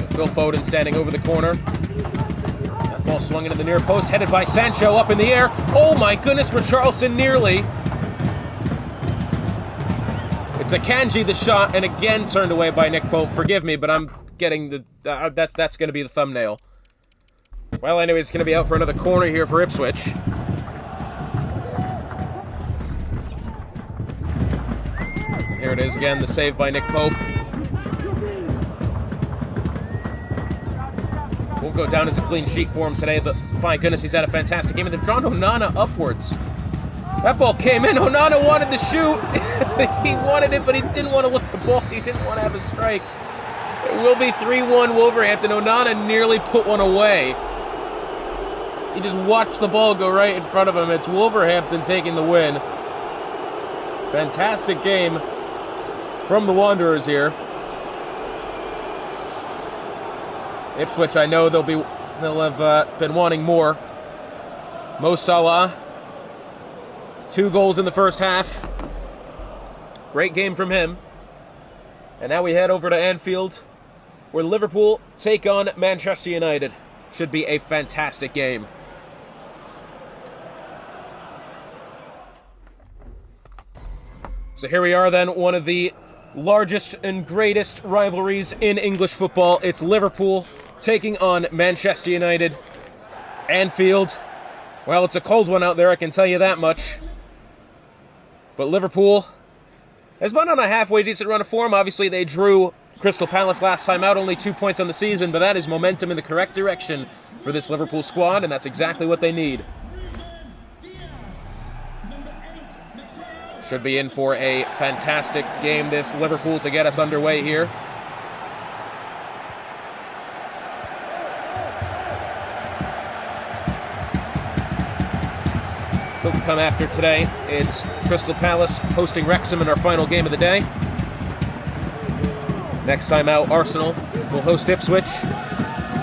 Phil Foden standing over the corner. That ball swung into the near post, headed by Sancho up in the air. Oh my goodness, Richarlison nearly. It's Akanji the shot, and again turned away by Nick Pope. Forgive me, but I'm getting the... that's going to be the thumbnail. Well, anyway, it's going to be out for another corner here for Ipswich. Here it is again, the save by Nick Pope. Won't go down as a clean sheet for him today, but my goodness, he's had a fantastic game. And they've drawn Onana upwards. That ball came in. Onana wanted to shoot. He wanted it, but he didn't want to look the ball. He didn't want to have a strike. It will be 3-1 Wolverhampton. Onana nearly put one away. He just watched the ball go right in front of him. It's Wolverhampton taking the win. Fantastic game from the Wanderers here. Ipswich, I know they'll have been wanting more. Mo Salah, 2 goals in the first half. Great game from him. And now we head over to Anfield, where Liverpool take on Manchester United. Should be a fantastic game. So here we are then, one of the largest and greatest rivalries in English football. It's Liverpool taking on Manchester United. Anfield, well, it's a cold one out there, I can tell you that much. But Liverpool has been on a halfway decent run of form. Obviously, they drew Crystal Palace last time out, only 2 points on the season, but that is momentum in the correct direction for this Liverpool squad, and that's exactly what they need. Should be in for a fantastic game, this Liverpool, to get us underway here. Still to come after today, it's Crystal Palace hosting Wrexham in our final game of the day. Next time out, Arsenal will host Ipswich.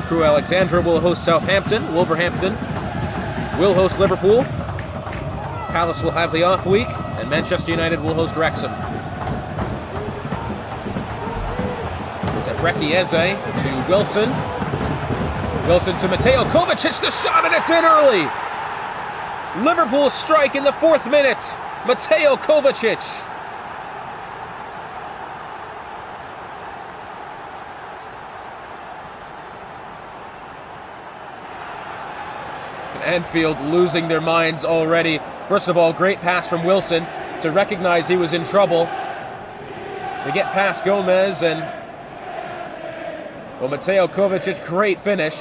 Crewe Alexandra will host Southampton. Wolverhampton will host Liverpool. Palace will have the off week, and Manchester United will host Wrexham. It's Ebreki Eze to Wilson. Wilson to Mateo Kovacic, the shot, and it's in early. Liverpool strike in the 4th minute. Mateo Kovacic. Anfield losing their minds already. First of all, great pass from Wilson to recognize he was in trouble. They get past Gomez and, well, Mateo Kovacic, great finish.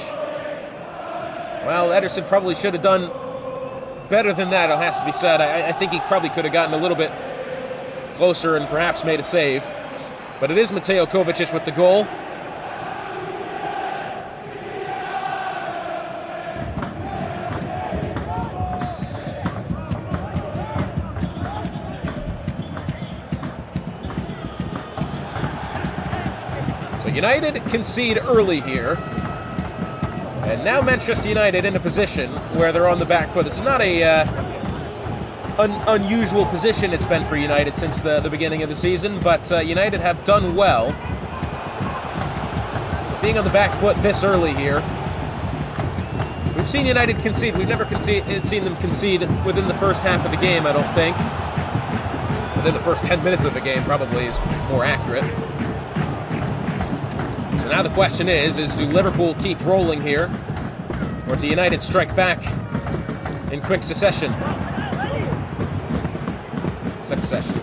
Well, Ederson probably should have done better than that, it has to be said. I think he probably could have gotten a little bit closer and perhaps made a save. But it is Mateo Kovacic with the goal. United concede early here. And now Manchester United in a position where they're on the back foot. This is not a unusual position it's been for United since the beginning of the season, but United have done well. Being on the back foot this early here. We've seen United concede. We've never seen them concede within the first half of the game, I don't think. Within the first 10 minutes of the game probably is more accurate. So now the question is do Liverpool keep rolling here, or do United strike back in quick succession? Succession.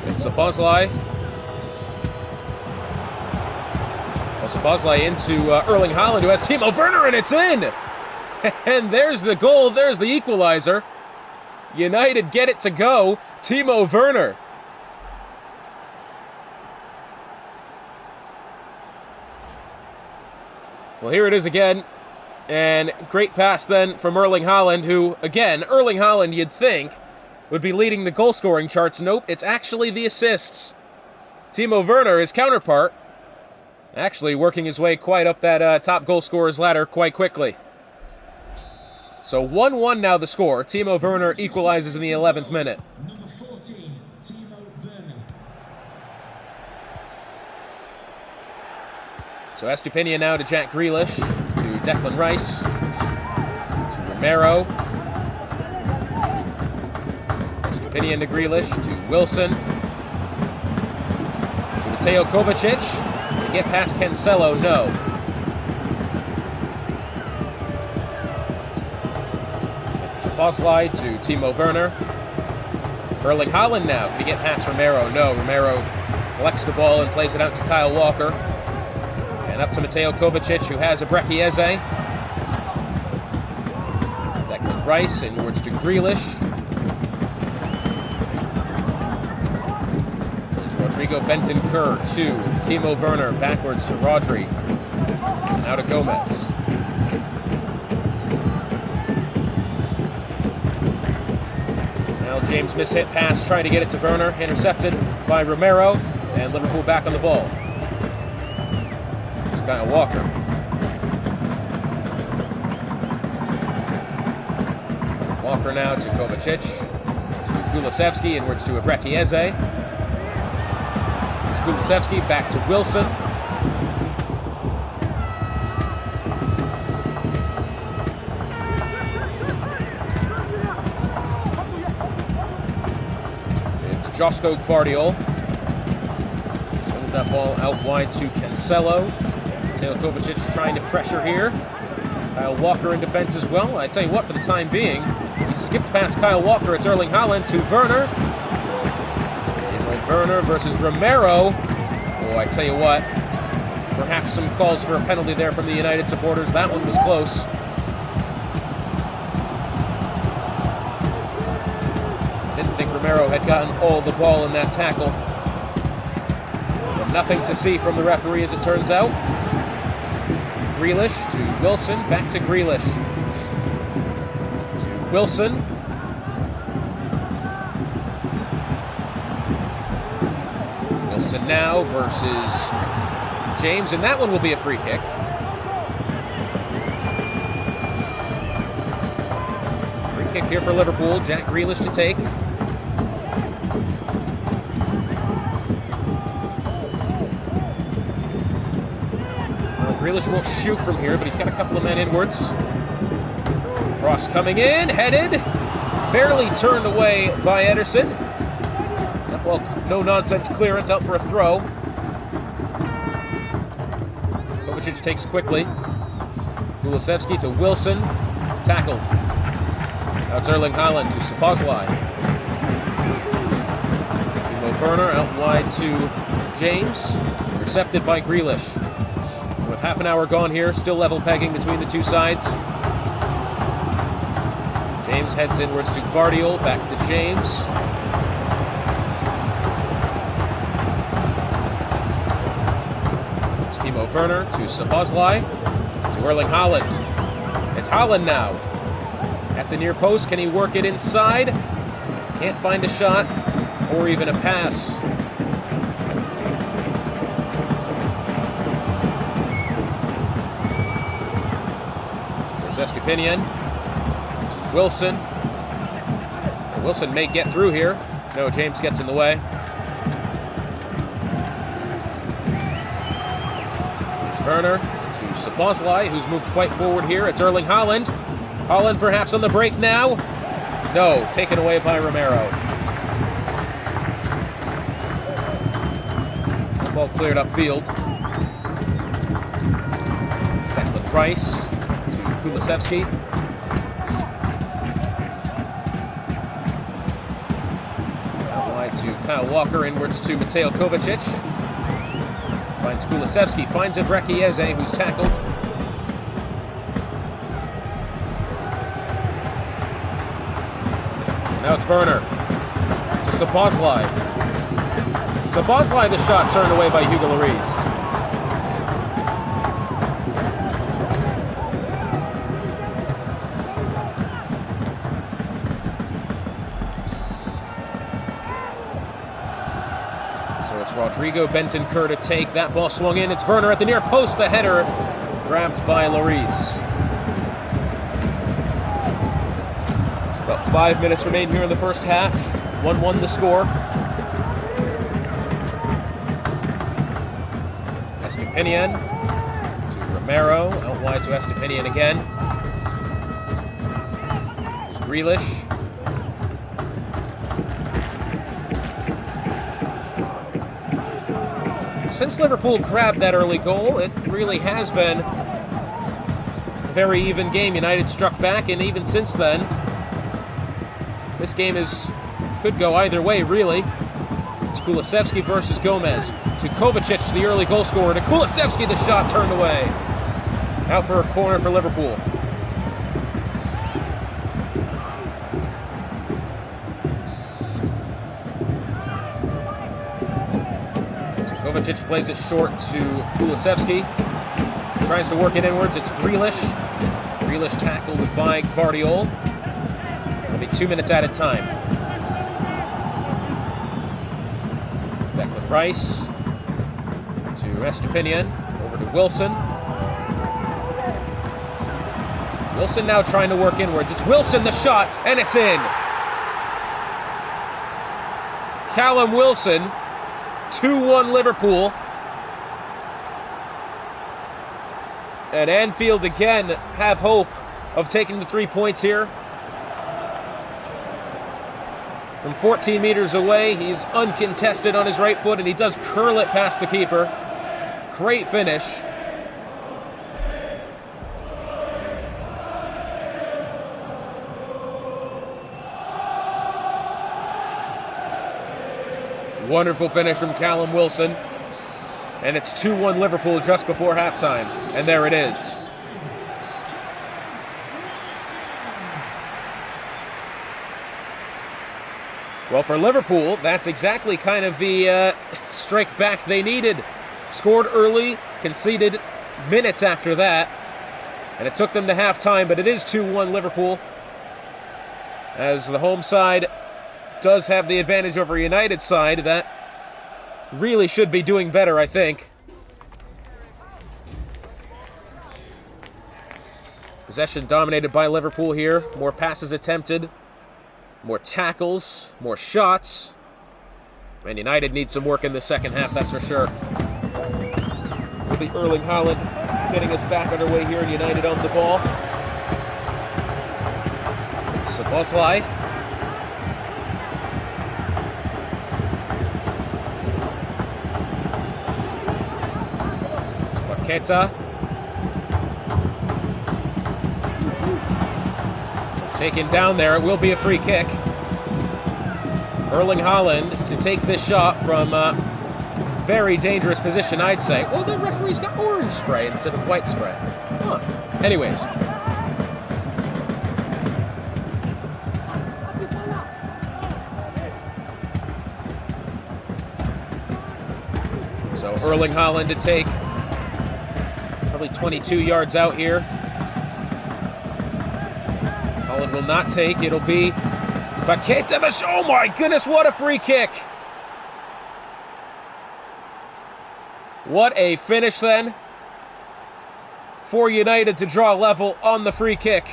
It's Szoboszlai. Szoboszlai into Erling Haaland, who has Timo Werner, and it's in! And there's the goal, there's the equalizer. United get it to go. Timo Werner. Well, here it is again. And great pass then from Erling Haaland, who, again, Erling Haaland, you'd think, would be leading the goal-scoring charts. Nope, it's actually the assists. Timo Werner, his counterpart, actually working his way quite up that top goal-scorers ladder quite quickly. So 1-1 now the score. Timo Werner equalizes in the 11th minute. Number 14, Timo Werner. So Estupiñán now to Jack Grealish, to Declan Rice, to Romero. Estupiñán to Grealish, to Wilson, to Mateo Kovacic. Can he get past Cancelo? No. Szoboszlai to Timo Werner. Erling Haaland now. Can he get past Romero? No. Romero collects the ball and plays it out to Kyle Walker. And up to Mateo Kovacic, who has Ibrahimovic Eze. Declan Rice inwards to Grealish. There's Rodrigo Bentancur to Timo Werner. Backwards to Rodri. And now to Gomez. Now James mishit pass, trying to get it to Werner. Intercepted by Romero. And Liverpool back on the ball. Kyle Walker. Walker now to Kovacic, to Kulusevski, inwards to Ibrahimovic Eze. Kulusevski back to Wilson. It's Josko Gvardiol. Sends that ball out wide to Cancelo. Mateo Kovacic trying to pressure here. Kyle Walker in defense as well. I tell you what, for the time being, he skipped past Kyle Walker. It's Erling Haaland to Werner. Timo Werner versus Romero. Oh, I tell you what, perhaps some calls for a penalty there from the United supporters. That one was close. Didn't think Romero had gotten all the ball in that tackle. But nothing to see from the referee as it turns out. Grealish to Wilson, back to Grealish. To Wilson. Wilson now versus James, and that one will be a free kick. Free kick here for Liverpool. Jack Grealish to take. Grealish won't shoot from here, but he's got a couple of men inwards. Cross coming in, headed, barely turned away by Ederson. Well, no-nonsense clearance out for a throw. Kovacic takes quickly. Kulusevski to Wilson, tackled. Now it's Erling Haaland to Szoboszlai. Timo Werner out wide to James, intercepted by Grealish. With half an hour gone here, still level pegging between the two sides. James heads inwards to Gvardiol, back to James. It's Timo Werner to Szoboszlai, to Erling Haaland. It's Haaland now. At the near post, can he work it inside? Can't find a shot. or even a pass. There's Estepinian to Wilson. Wilson may get through here. No, James gets in the way. There's Werner to Sabozlai, who's moved quite forward here. It's Erling Haaland. Haaland perhaps on the break now. No, taken away by Romero. The ball cleared upfield. Declan Price to Kulusevski. Out wide to Kyle Walker, inwards to Mateo Kovacic. Finds Kulusevski, finds Ibreki Eze, who's tackled. Now it's Werner to Sabozlai. Sabozlai, the shot turned away by Hugo Lloris. So it's Rodrigo Bentancur to take. That ball swung in. It's Werner at the near post. The header grabbed by Lloris. About 5 minutes remain here in the first half. 1-1 the score. Estepinian to Romero. Out wide to Estepinian again. There's Grealish. Since Liverpool grabbed that early goal, it really has been a very even game. United struck back, and even since then, this game could go either way, really. It's Kulusevski versus Gomez. To Kovacic, the early goal scorer. To Kulusevski, the shot turned away. Out for a corner for Liverpool. So Kovacic plays it short to Kulusevski. Tries to work it inwards. It's Grealish. Grealish tackled by Gvardiol. It'll be 2 minutes at a time. Declan Rice to Estepinian, over to Wilson. Wilson now trying to work inwards. It's Wilson, the shot, and it's in. Callum Wilson, 2-1 Liverpool. And Anfield again have hope of taking the 3 points here. From 14 meters away, he's uncontested on his right foot, and he does curl it past the keeper. Great finish. Wonderful finish from Callum Wilson. And it's 2-1 Liverpool just before halftime. And there it is. Well, for Liverpool, that's exactly kind of the strike back they needed. Scored early, conceded minutes after that, and it took them to halftime, but it is 2-1 Liverpool, as the home side does have the advantage over United side. That really should be doing better, I think. Possession dominated by Liverpool here. More passes attempted. More tackles, more shots. Man United needs some work in the second half, that's for sure. Will be Erling Haaland getting us back underway here, and United on the ball. Sabozlai. Paqueta. Taken down there, it will be a free kick. Erling Haaland to take this shot from a very dangerous position, I'd say. Well, the referee's got orange spray instead of white spray. Huh. Anyways. So Erling Haaland to take probably 22 yards out here. Haaland will not take. It'll be Paqueta, oh my goodness, what a free kick! What a finish then for United to draw level on the free kick.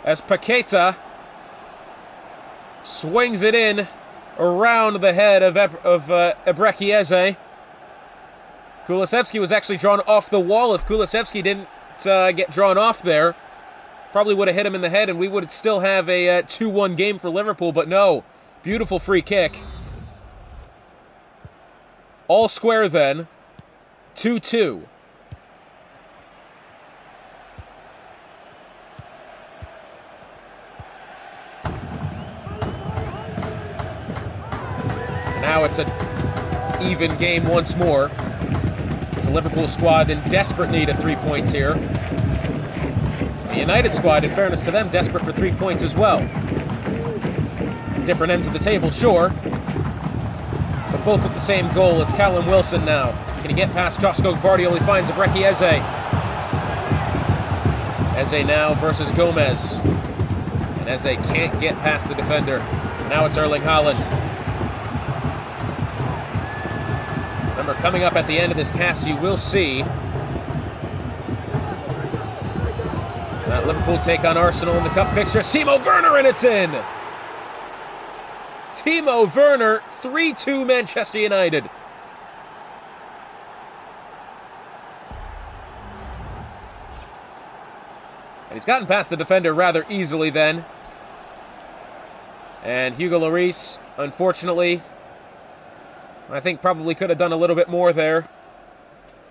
As Paqueta swings it in around the head of Ebrechieze. Kulusevski was actually drawn off the wall. If Kulusevski didn't get drawn off there, probably would have hit him in the head and we would still have a 2-1 game for Liverpool, but no. Beautiful free kick. All square then. 2-2. Now it's an even game once more. It's a Liverpool squad in desperate need of 3 points here. The United squad, in fairness to them, desperate for 3 points as well. Different ends of the table, sure. But both with the same goal. It's Callum Wilson now. Can he get past Josko Gvardiol? He finds Ebrechieze. Eze now versus Gomez. And Eze can't get past the defender. Now it's Erling Haaland. Remember, coming up at the end of this cast, you will see that Liverpool take on Arsenal in the cup fixture. Timo Werner, and it's in! Timo Werner, 3-2 Manchester United. And he's gotten past the defender rather easily then. And Hugo Lloris, unfortunately, I think probably could have done a little bit more there.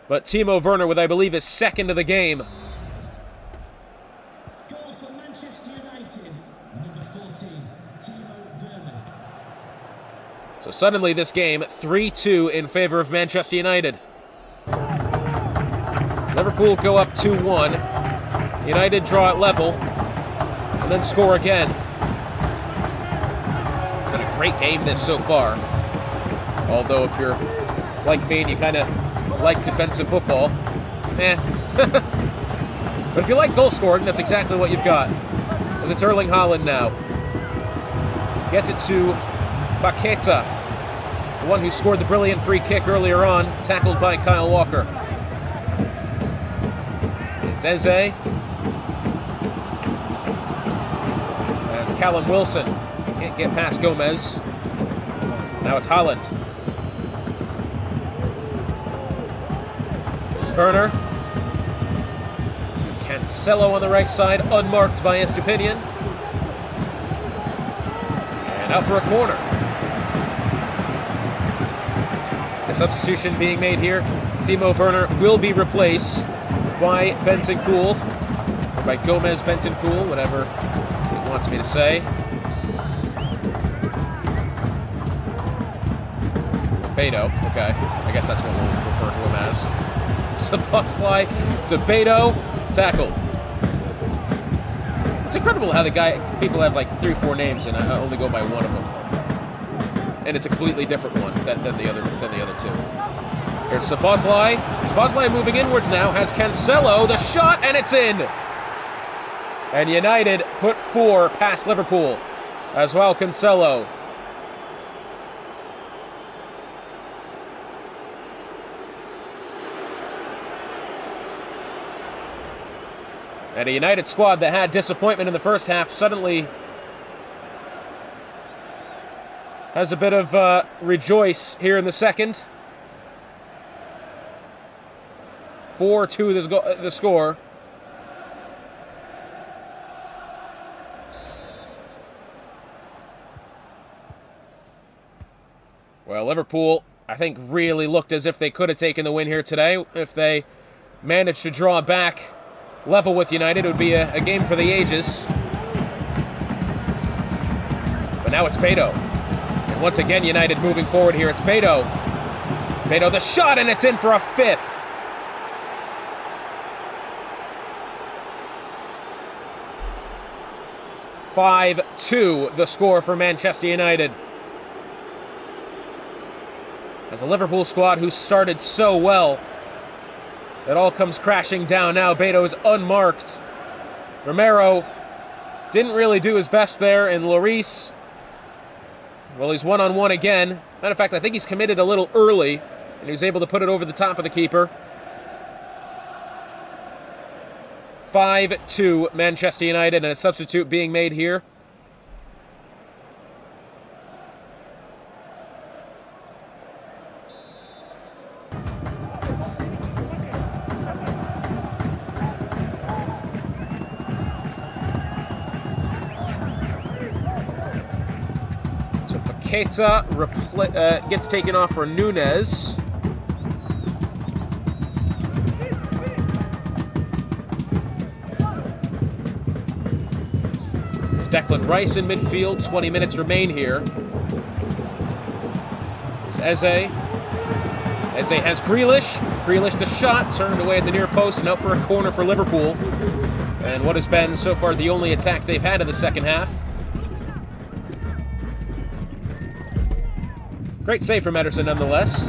But Timo Werner with, I believe, his second of the game. Goal for Manchester United, number 14, Timo Werner. So suddenly this game, 3-2 in favor of Manchester United. Liverpool go up 2-1. United draw it level. And then score again. Been a great game this so far. Although if you're like me and you kind of like defensive football, But if you like goal scoring, that's exactly what you've got. As it's Erling Haaland now. Gets it to Paqueta, the one who scored the brilliant free kick earlier on, tackled by Kyle Walker. It's Eze. As Callum Wilson can't get past Gomez. Now it's Haaland. There's Werner. To Cancelo on the right side, unmarked by Estupinian. And out for a corner. A substitution being made here. Timo Werner will be replaced by Bentancur. Or by Gomez Bentancur, whatever he wants me to say. Beto, okay. I guess that's what we'll refer to him as. Szoboszlai to Beto, tackled. It's incredible how people have like 3 or 4 names and I only go by one of them. And it's a completely different one than the other two. Here's Szoboszlai. Szoboszlai moving inwards now, has Cancelo, the shot, and it's in! And United put 4 past Liverpool. As well, Cancelo. And a United squad that had disappointment in the first half suddenly has a bit of rejoice here in the second. 4-2 the score. Well, Liverpool, I think, really looked as if they could have taken the win here today. If they managed to draw back level with United, it would be a game for the ages. But now it's Beto. And once again, United moving forward here. It's Beto. Beto, the shot, and it's in for a 5th. (5-2) the score for Manchester United. As a Liverpool squad who started so well, it all comes crashing down now. Beto is unmarked. Romero Didn't really do his best there, and Lloris, well, he's one-on-one again. Matter of fact, I think he's committed a little early, and he was able to put it over the top of the keeper. 5-2 Manchester United, and a substitute being made here. Keita gets taken off for Nunez. There's Declan Rice in midfield. 20 minutes remain here. There's Eze. Eze has Grealish. Grealish the shot, turned away at the near post and out for a corner for Liverpool. And what has been so far the only attack they've had in the second half. Great save from Ederson, nonetheless.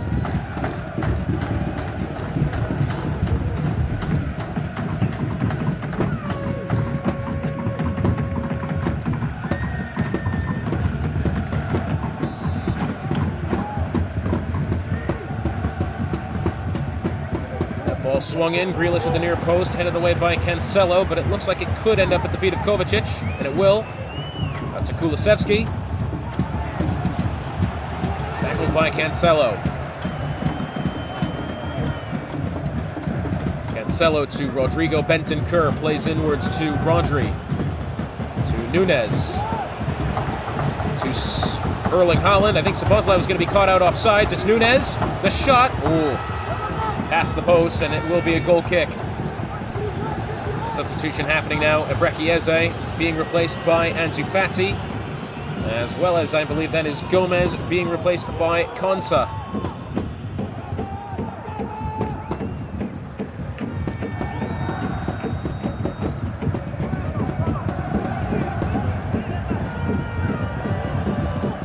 That ball swung in. Grealish at the near post, headed away by Cancelo, but it looks like it could end up at the feet of Kovacic, and it will. Out to Kulusevski. By Cancelo. Cancelo to Rodrigo Bentancur, plays inwards to Rodri. To Nunez. To Erling Haaland. I think Szoboszlai was going to be caught out offsides. It's Nunez. The shot. Ooh. Past the post, and it will be a goal kick. Substitution happening now. Ebreki Eze being replaced by Ansu Fati. As well as, I believe, that is Gomez being replaced by Konsa.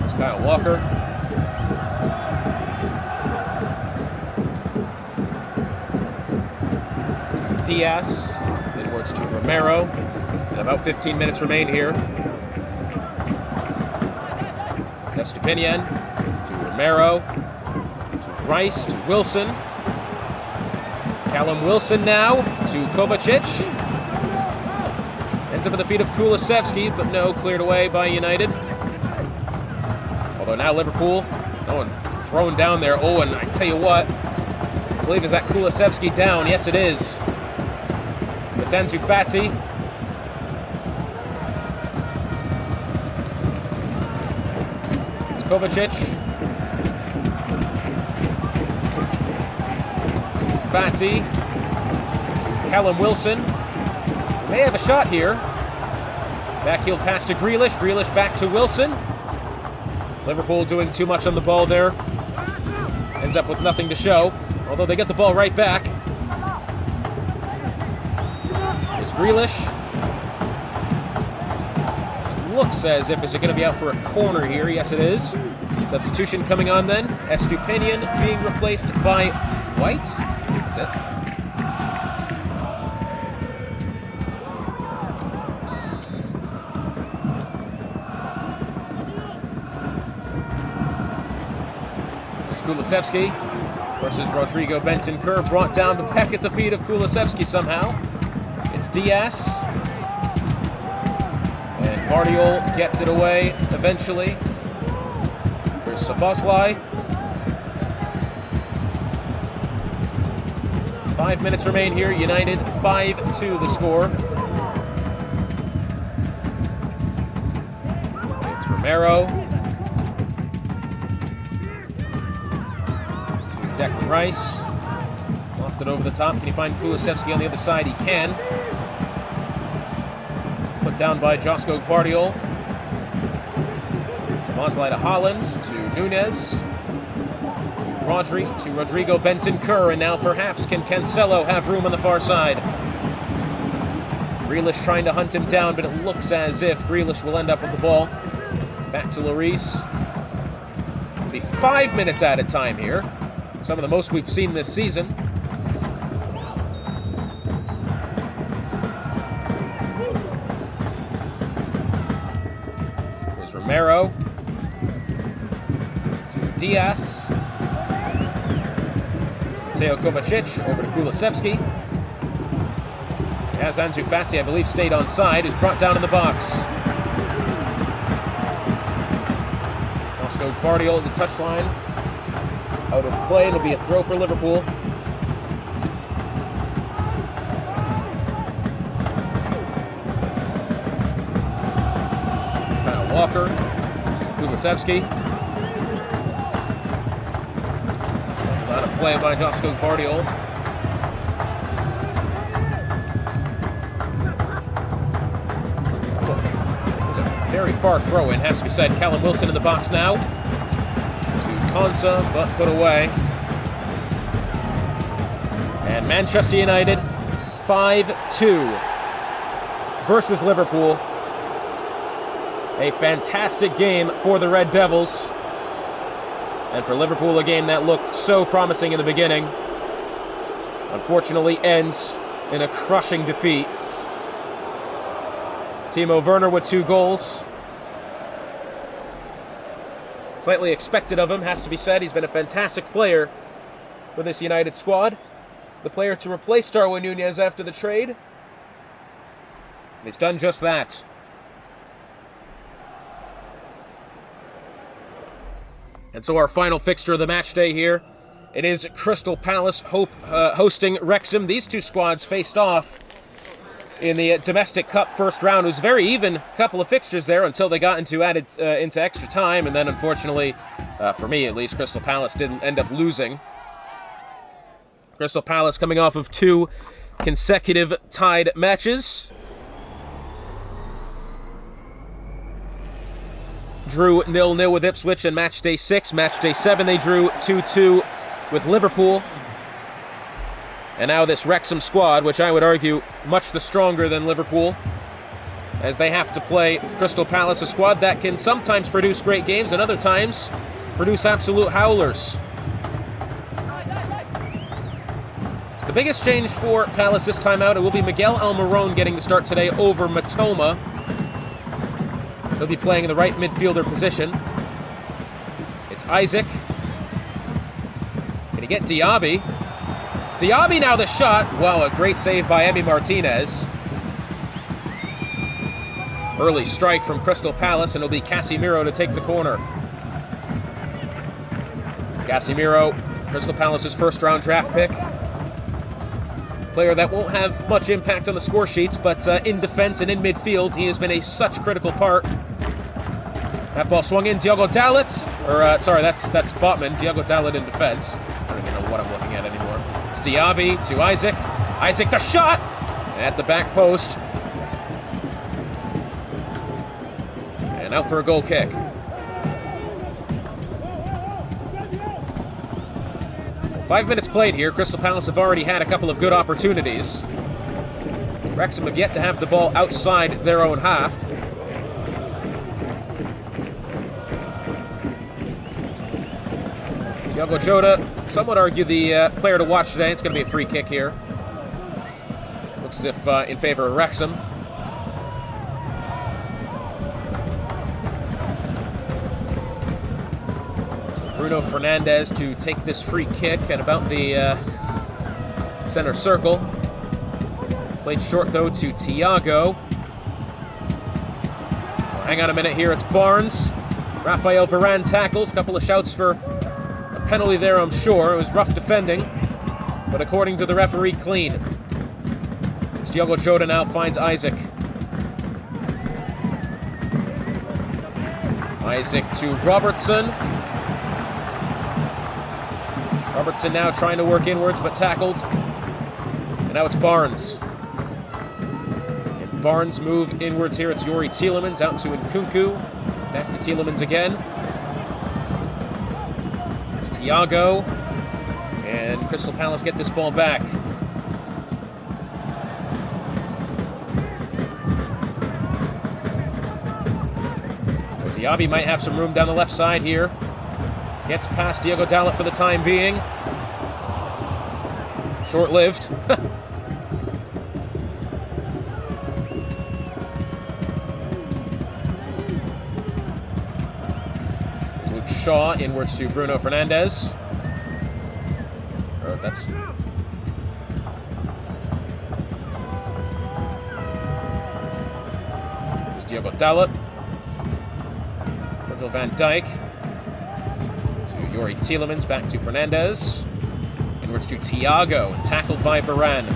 It's Kyle Walker. To Diaz. Inwards to Romero. And about 15 minutes remain here. Estupinian to Romero, to Rice, to Wilson. Callum Wilson now to Kovacic. Ends up at the feet of Kulusevski, but no, cleared away by United. Although now Liverpool, no one thrown down there. Oh, and I tell you what, I believe is that Kulusevski down? Yes, it is. It's Ansu Fati. Kovacic. Fati. Callum Wilson. May have a shot here. Backheel pass to Grealish. Grealish back to Wilson. Liverpool doing too much on the ball there. Ends up with nothing to show. Although they get the ball right back. There's Grealish. Looks as if it's going to be out for a corner here. Yes, it is. Substitution coming on then. Estupinian being replaced by White. That's it. There's Kulusevski versus Rodrigo Bentancur. Brought down back at the feet of Kulusevski somehow. It's Diaz. Guardiola gets it away eventually. There's Szoboszlai. 5 minutes remain here. United 5-2 the score. It's Romero. To Declan Rice. Lofted over the top. Can he find Kulusevski on the other side? He can. Down by Josko Gvardiol. Szoboszlai to Haaland, to Nunez, to Rodri, to Rodrigo Bentancur, and now perhaps can Cancelo have room on the far side? Grealish trying to hunt him down, but it looks as if Grealish will end up with the ball. Back to Lloris. It'll be 5 minutes added time here. Some of the most we've seen this season. Romero. To Diaz. Mateo Kovacic over to Kulusevski. As Ansu Fati, I believe, stayed on side, is brought down in the box. Josko Gvardiol at the touchline. Out of play, it'll be a throw for Liverpool. Kyle Walker to Kulusevski. Out of play by Josko Gvardiol. Very far throw in, has to be said. Callum Wilson in the box now. To Konsa, but put away. And Manchester United 5-2 versus Liverpool. A fantastic game for the Red Devils. And for Liverpool, a game that looked so promising in the beginning, unfortunately ends in a crushing defeat. Timo Werner with 2 goals. Slightly expected of him, has to be said. He's been a fantastic player for this United squad. The player to replace Darwin Núñez after the trade. And he's done just that. And so our final fixture of the match day here. It is Crystal Palace hosting Wrexham. These two squads faced off in the domestic cup first round. It was a very even couple of fixtures there until they got into extra time, and then unfortunately, for me at least, Crystal Palace didn't end up losing. Crystal Palace coming off of 2 consecutive tied matches. Drew 0-0 with Ipswich in match day 6. Match day 7 they drew 2-2 with Liverpool. And now this Wrexham squad, which I would argue much the stronger than Liverpool, as they have to play Crystal Palace, a squad that can sometimes produce great games and other times produce absolute howlers. The biggest change for Palace this time out, it will be Miguel Almiron getting the start today over Matoma. He'll be playing in the right midfielder position. It's Isaac. Can he get Diaby? Diaby now the shot. Wow, a great save by Emi Martinez. Early strike from Crystal Palace, and it'll be Casemiro to take the corner. Casemiro, Crystal Palace's first-round draft pick. Player that won't have much impact on the score sheets, but in defense and in midfield, he has been such critical part. That ball swung in. Diogo Dalot, that's Botman. Diogo Dalot in defense. I don't even know what I'm looking at anymore. It's Diaby to Isaac. Isaac the shot at the back post. And out for a goal kick. Well, 5 minutes played here. Crystal Palace have already had a couple of good opportunities. Wrexham have yet to have the ball outside their own half. Thiago Jota, some would argue the player to watch today. It's going to be a free kick here. Looks as if in favor of Wrexham. So Bruno Fernandes to take this free kick at about the center circle. Played short though to Thiago. Well, hang on a minute here, it's Barnes. Raphael Varane tackles, couple of shouts for penalty there, I'm sure. It was rough defending, but according to the referee, clean. It's Diogo Jota now finds Isaac. Isaac to Robertson. Robertson now trying to work inwards, but tackled. And now it's Barnes. Can Barnes move inwards here? It's Youri Tielemans out to Nkunku. Back to Tielemans again. Thiago, and Crystal Palace get this ball back. So Diaby might have some room down the left side here. Gets past Diogo Dalot for the time being. Short-lived. Shaw inwards to Bruno Fernandes. Or that's... There's Diogo Dalot. Virgil van Dijk. To Yuri Tielemans, back to Fernandes. Inwards to Thiago, tackled by Varane.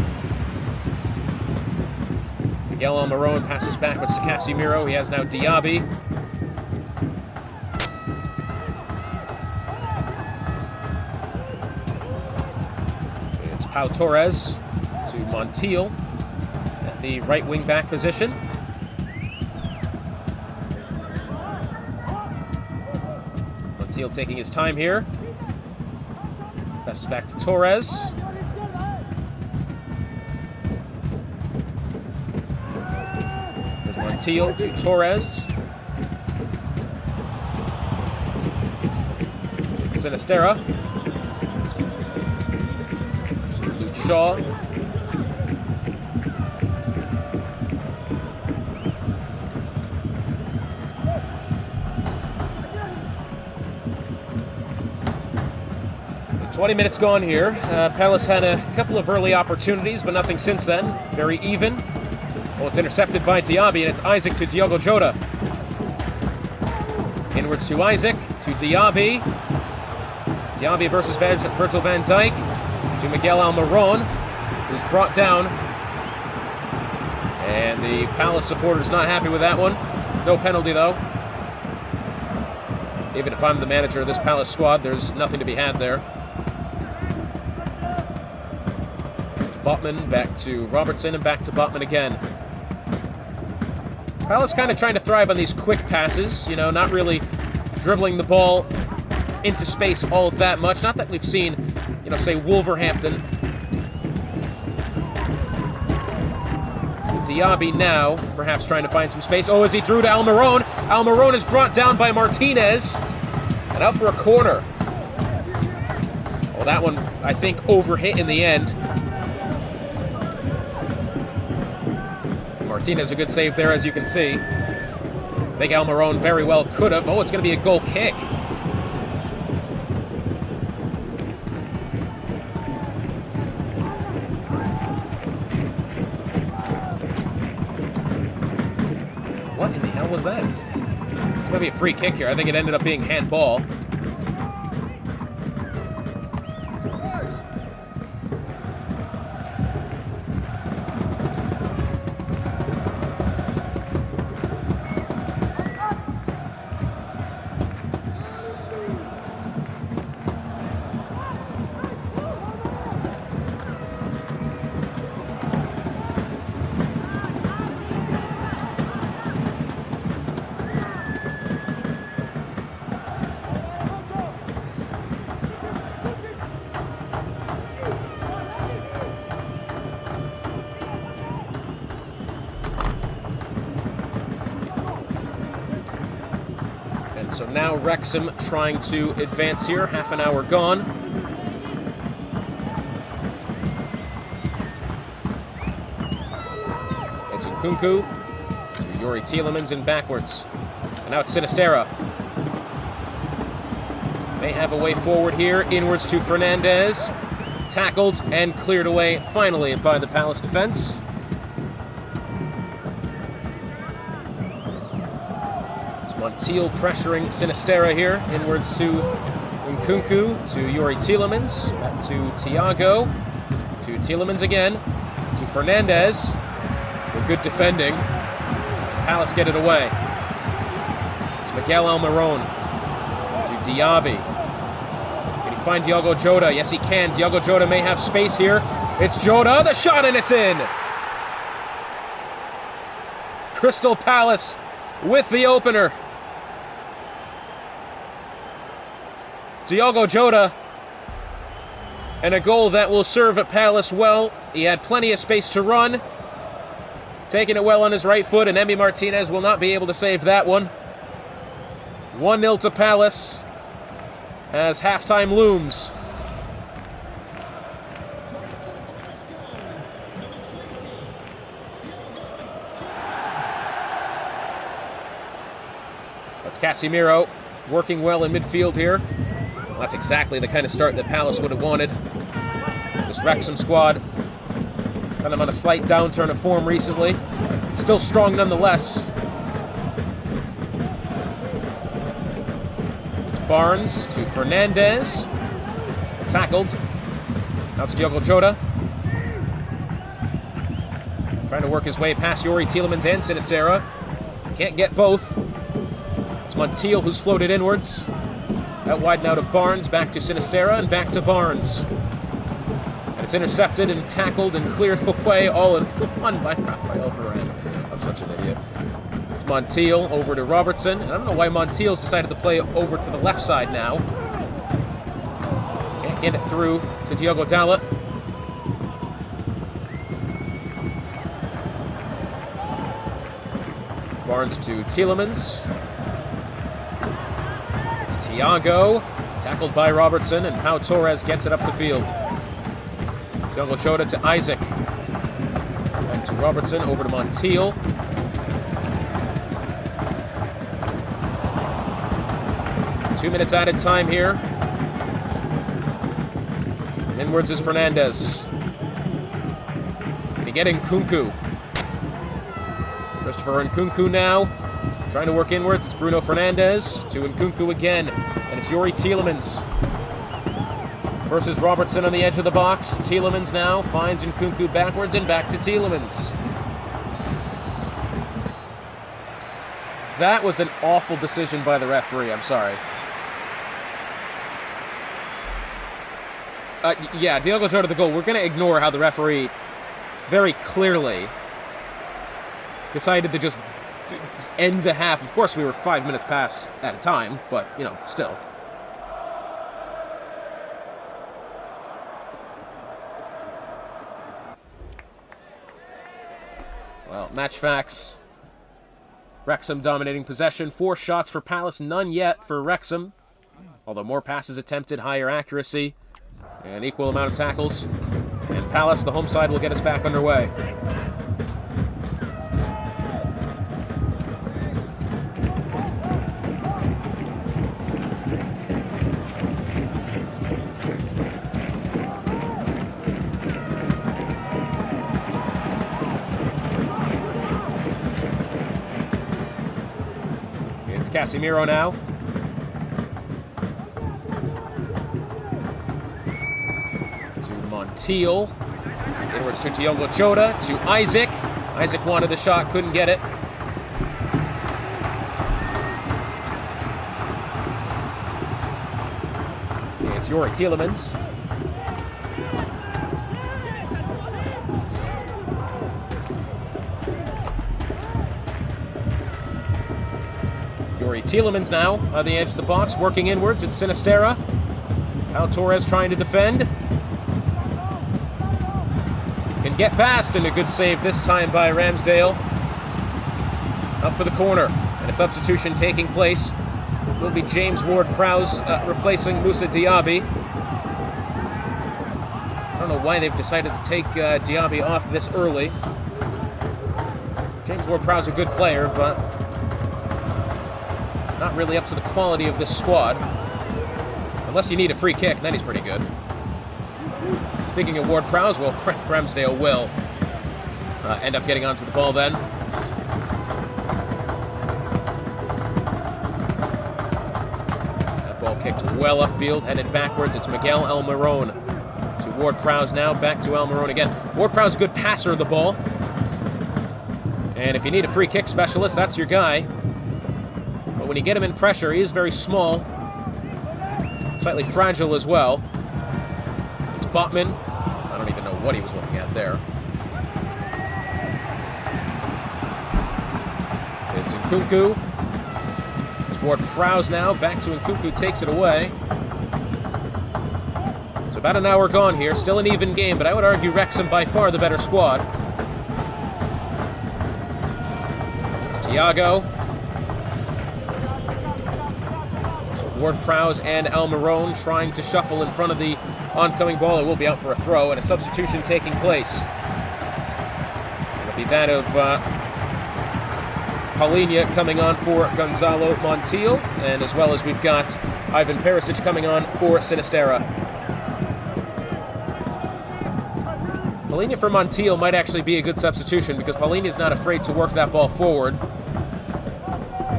Miguel Almiron passes backwards to Casemiro. He has now Diaby. It's Pau Torres to Montiel at the right wing back position. Montiel taking his time here. Passes back to Torres. Montiel to Torres. It's Sinistera. To Luke Shaw. So 20 minutes gone here. Palace had a couple of early opportunities, but nothing since then. Very even. Well, it's intercepted by Diaby, and it's Isaac to Diogo Jota. Inwards to Isaac, to Diaby. Diaby versus Virgil van Dijk. To Miguel Almiron, who's brought down. And the Palace supporters not happy with that one. No penalty, though. Even if I'm the manager of this Palace squad, there's nothing to be had there. Botman back to Robertson, and back to Botman again. Palace kind of trying to thrive on these quick passes, you know, not really dribbling the ball into space all that much. Not that we've seen, you know, say Wolverhampton. Diaby now, perhaps trying to find some space. Oh, is he through to Almiron? Almiron is brought down by Martinez. And out for a corner. Well, that one, I think, overhit in the end. Martinez, a good save there, as you can see. I think Almiron very well could have. Oh, it's going to be a goal kick. What in the hell was that? It's going to be a free kick here. I think it ended up being handball. So now Wrexham trying to advance here. Half an hour gone. It's Nkunku to Yuri Tielemans and backwards. And now it's Sinistera. They have a way forward here. Inwards to Fernandes. Tackled and cleared away finally by the Palace defense. Montiel pressuring Sinistera here. Inwards to Nkunku, to Yuri Tielemans, back to Thiago, to Tielemans again, to Fernandes. With good defending. Palace get it away. It's Miguel Almiron to Diaby. Can he find Diogo Jota? Yes, he can. Diogo Jota may have space here. It's Jota, the shot, and it's in! Crystal Palace with the opener. Diogo Jota, and a goal that will serve at Palace well. He had plenty of space to run, taking it well on his right foot, and Emi Martinez will not be able to save that one. 1-0 to Palace as halftime looms. That's Casemiro. working well in midfield here. Well, that's exactly the kind of start that Palace would have wanted. This Wrexham squad kind of on a slight downturn of form recently. Still strong nonetheless. It's Barnes to Fernandez. Tackled. Now it's Diogo Jota. Trying to work his way past Youri Tielemans and Sinisterra. Can't get both. It's Montiel who's floated inwards. Out wide now to Barnes, back to Sinisterra, and back to Barnes. And it's intercepted and tackled and cleared away all in one by Rafael Varane. I'm such an idiot. It's Montiel over to Robertson. And I don't know why Montiel's decided to play over to the left side now. Can't get it through to Diogo Dalot. Barnes to Tielemans. It's Thiago, tackled by Robertson, and Pau Torres gets it up the field. Diogo Jota to Isaac. Back to Robertson, over to Montiel. Two minutes added time here. Inwards is Fernandez. Can he get Nkunku? Christopher Nkunku now, trying to work inwards. It's Bruno Fernandes to Nkunku again, and it's Youri Tielemans versus Robertson on the edge of the box. Tielemans now finds Nkunku backwards and back to Tielemans. That was an awful decision by the referee, I'm sorry. Yeah, Diogo Jota the goal. We're going to ignore how the referee very clearly decided to just end the half. Of course, we were 5 minutes past at a time, but, you know, still. Well, match facts. Wrexham dominating possession. 4 shots for Palace, none yet for Wrexham. Although more passes attempted, higher accuracy, and equal amount of tackles. And Palace, the home side, will get us back underway. It's Casemiro now. Montiel, inwards to Diogo Jota, to Isaac. Isaac wanted the shot, couldn't get it. It's Youri Tielemans. Youri Tielemans now on the edge of the box, working inwards. It's Sinisterra. Pau Torres trying to defend. Can get past, and a good save this time by Ramsdale. Up for the corner, and a substitution taking place. Will be James Ward-Prowse replacing Moussa Diaby. I don't know why they've decided to take Diaby off this early. James Ward-Prowse a good player, but not really up to the quality of this squad. Unless you need a free kick, then he's pretty good. Speaking of Ward-Prowse, well, Ramsdale will end up getting onto the ball then. That ball kicked well upfield, headed backwards. It's Miguel Almiron to Ward-Prowse now, back to Almiron again. Ward-Prowse, good passer of the ball. And if you need a free kick specialist, that's your guy. But when you get him in pressure, he is very small. Slightly fragile as well. It's Botman. I don't even know what he was looking at there. It's Nkunku. It's Ward-Prowse now. Back to Nkunku. Takes it away. So about an hour gone here. Still an even game, but I would argue Wrexham by far the better squad. It's Thiago. Ward-Prowse and Almiron trying to shuffle in front of the oncoming ball. It will be out for a throw, and a substitution taking place. It'll be that of Palhinha coming on for Gonzalo Montiel, and as well as we've got Ivan Perisic coming on for Sinisterra. Palhinha for Montiel might actually be a good substitution because Palhinha is not afraid to work that ball forward.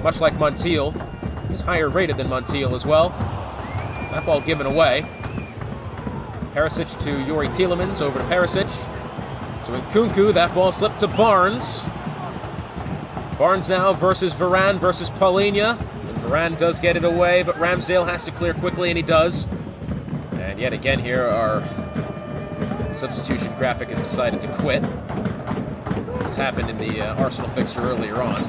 Much like Montiel. He's higher rated than Montiel as well. That ball given away. Perisic to Youri Tielemans, over to Perisic. To Nkunku, that ball slipped to Barnes. Barnes now versus Varane versus Palhinha. And Varane does get it away, but Ramsdale has to clear quickly, and he does. And yet again here, our substitution graphic has decided to quit. This happened in the Arsenal fixture earlier on.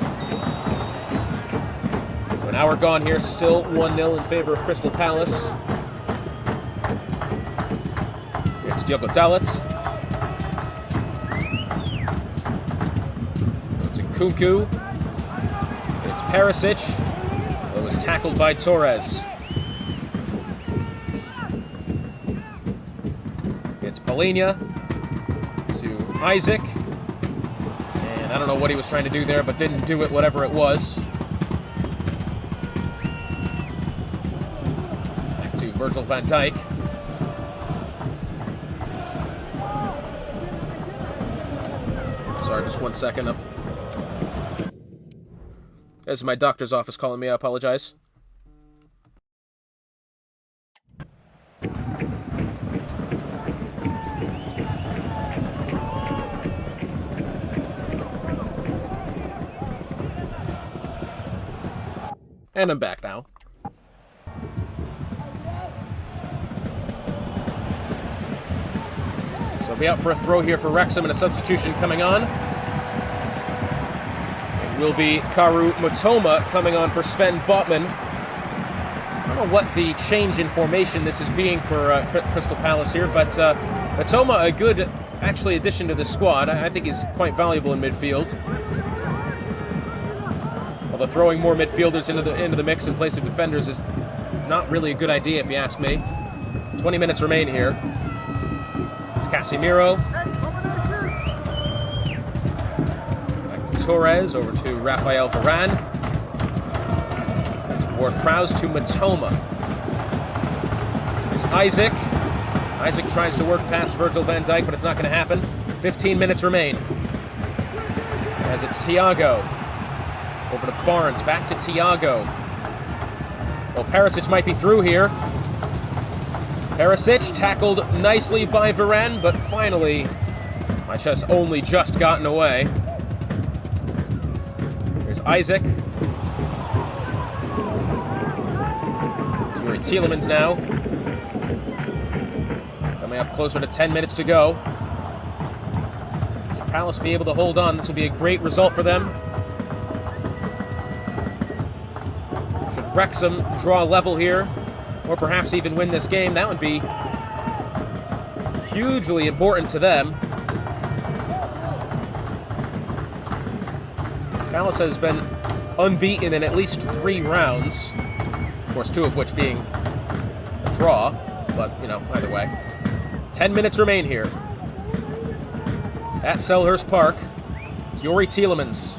So an hour gone here, still 1-0 in favor of Crystal Palace. It's Diogo Dalot. It's Nkunku. It's Perisic. It was tackled by Torres. It's Palhinha to Isaac. And I don't know what he was trying to do there, but didn't do it, whatever it was. Back to Virgil van Dijk. Sorry, just 1 second up. This is my doctor's office calling me. I apologize. And I'm back now. So I'll be out for a throw here for Wrexham and a substitution coming on. It will be Karu Matoma coming on for Sven Botman. I don't know what the change in formation this is being for Crystal Palace here, but Matoma, a good, actually, addition to the squad. I think he's quite valuable in midfield. Although throwing more midfielders into the mix in place of defenders is not really a good idea, if you ask me. 20 minutes remain here. It's Casemiro. Back to Torres, over to Rafael Varane. Ward-Prowse to Matoma. There's Isaac. Isaac tries to work past Virgil van Dijk, but it's not going to happen. 15 minutes remain. As it's Thiago. Over to Barnes, back to Thiago. Well, Perisic might be through here. Perisic tackled nicely by Varane, but finally, I just only just gotten away. Here's Isaac. Youri Tielemans now. Coming up closer to 10 minutes to go. Should Palace be able to hold on? This would be a great result for them. Wrexham draw level here, or perhaps even win this game, that would be hugely important to them. Palace has been unbeaten in at least 3 rounds, of course 2 of which being a draw, but, you know, either way. 10 minutes remain here. At Selhurst Park, it's Youri Tielemans.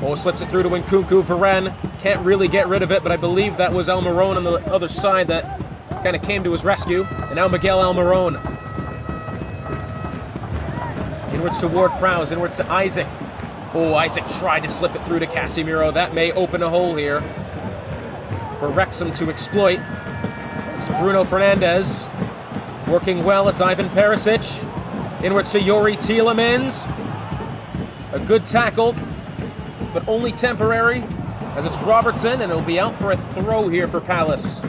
Oh, slips it through to Nkunku. Varane can't really get rid of it, but I believe that was Almiron on the other side that kind of came to his rescue. And now Miguel Almiron. Inwards to Ward-Prowse, inwards to Isaac. Oh, Isaac tried to slip it through to Casemiro. That may open a hole here for Wrexham to exploit. It's Bruno Fernandes. Working well, it's Ivan Perisic. Inwards to Youri Tielemans. A good tackle, but only temporary, as it's Robertson, and it'll be out for a throw here for Palace.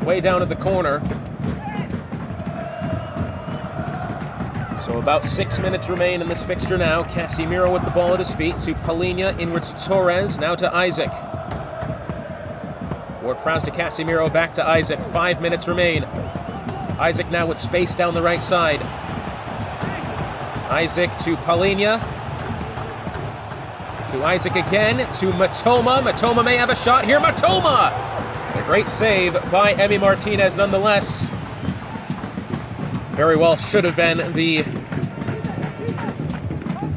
Way down at the corner. So about 6 minutes remain in this fixture now. Casemiro with the ball at his feet to Palhinha, inwards to Torres, now to Isaac. Ward-Prowse to Casemiro, back to Isaac. 5 minutes remain. Isaac now with space down the right side. Isaac to Palhinha. To Isaac again, to Matoma. Matoma may have a shot here. Matoma! A great save by Emi Martinez nonetheless. Very well should have been the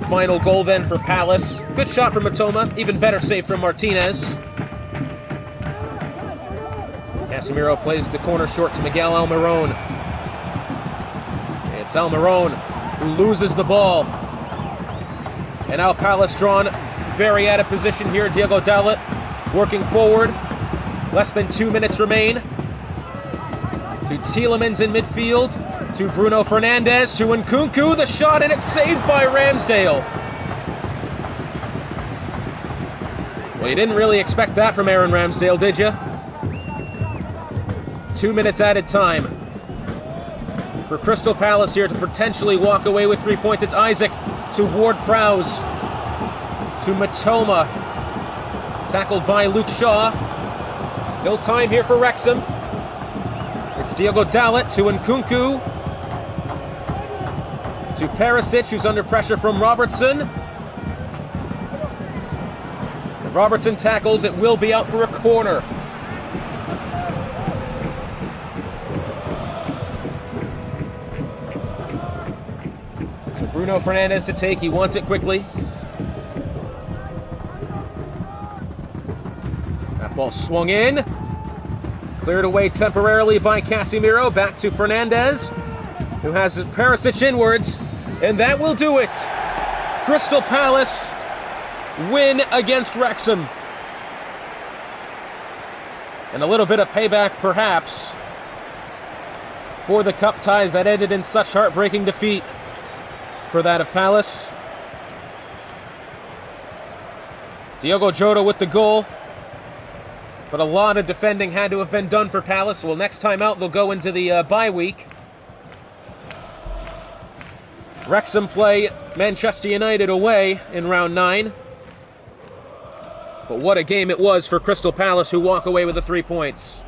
Final goal then for Palace. Good shot from Matoma, even better save from Martinez. Casemiro plays the corner short to Miguel Almiron. It's Almiron who loses the ball. And now Palace drawn very out of position here. Diogo Dalot working forward. Less than 2 minutes remain. To Tielemans in midfield. To Bruno Fernandes. To Nkunku. The shot, and it's saved by Ramsdale. Well, you didn't really expect that from Aaron Ramsdale, did you? 2 minutes added time for Crystal Palace here to potentially walk away with 3 points. It's Isaac to Ward-Prowse, to Matoma, tackled by Luke Shaw. Still time here for Wrexham. It's Diogo Dalot to Nkunku, to Perisic, who's under pressure from Robertson. And Robertson tackles, it will be out for a corner. Bruno Fernandes to take, he wants it quickly. That ball swung in. Cleared away temporarily by Casemiro. Back to Fernandes, who has Perisic inwards. And that will do it. Crystal Palace win against Wrexham. And a little bit of payback, perhaps, for the cup ties that ended in such heartbreaking defeat for that of Palace. Diogo Jota with the goal. But a lot of defending had to have been done for Palace. Well, next time out, they'll go into the bye week. Wrexham play Manchester United away in round 9. But what a game it was for Crystal Palace, who walk away with the 3 points.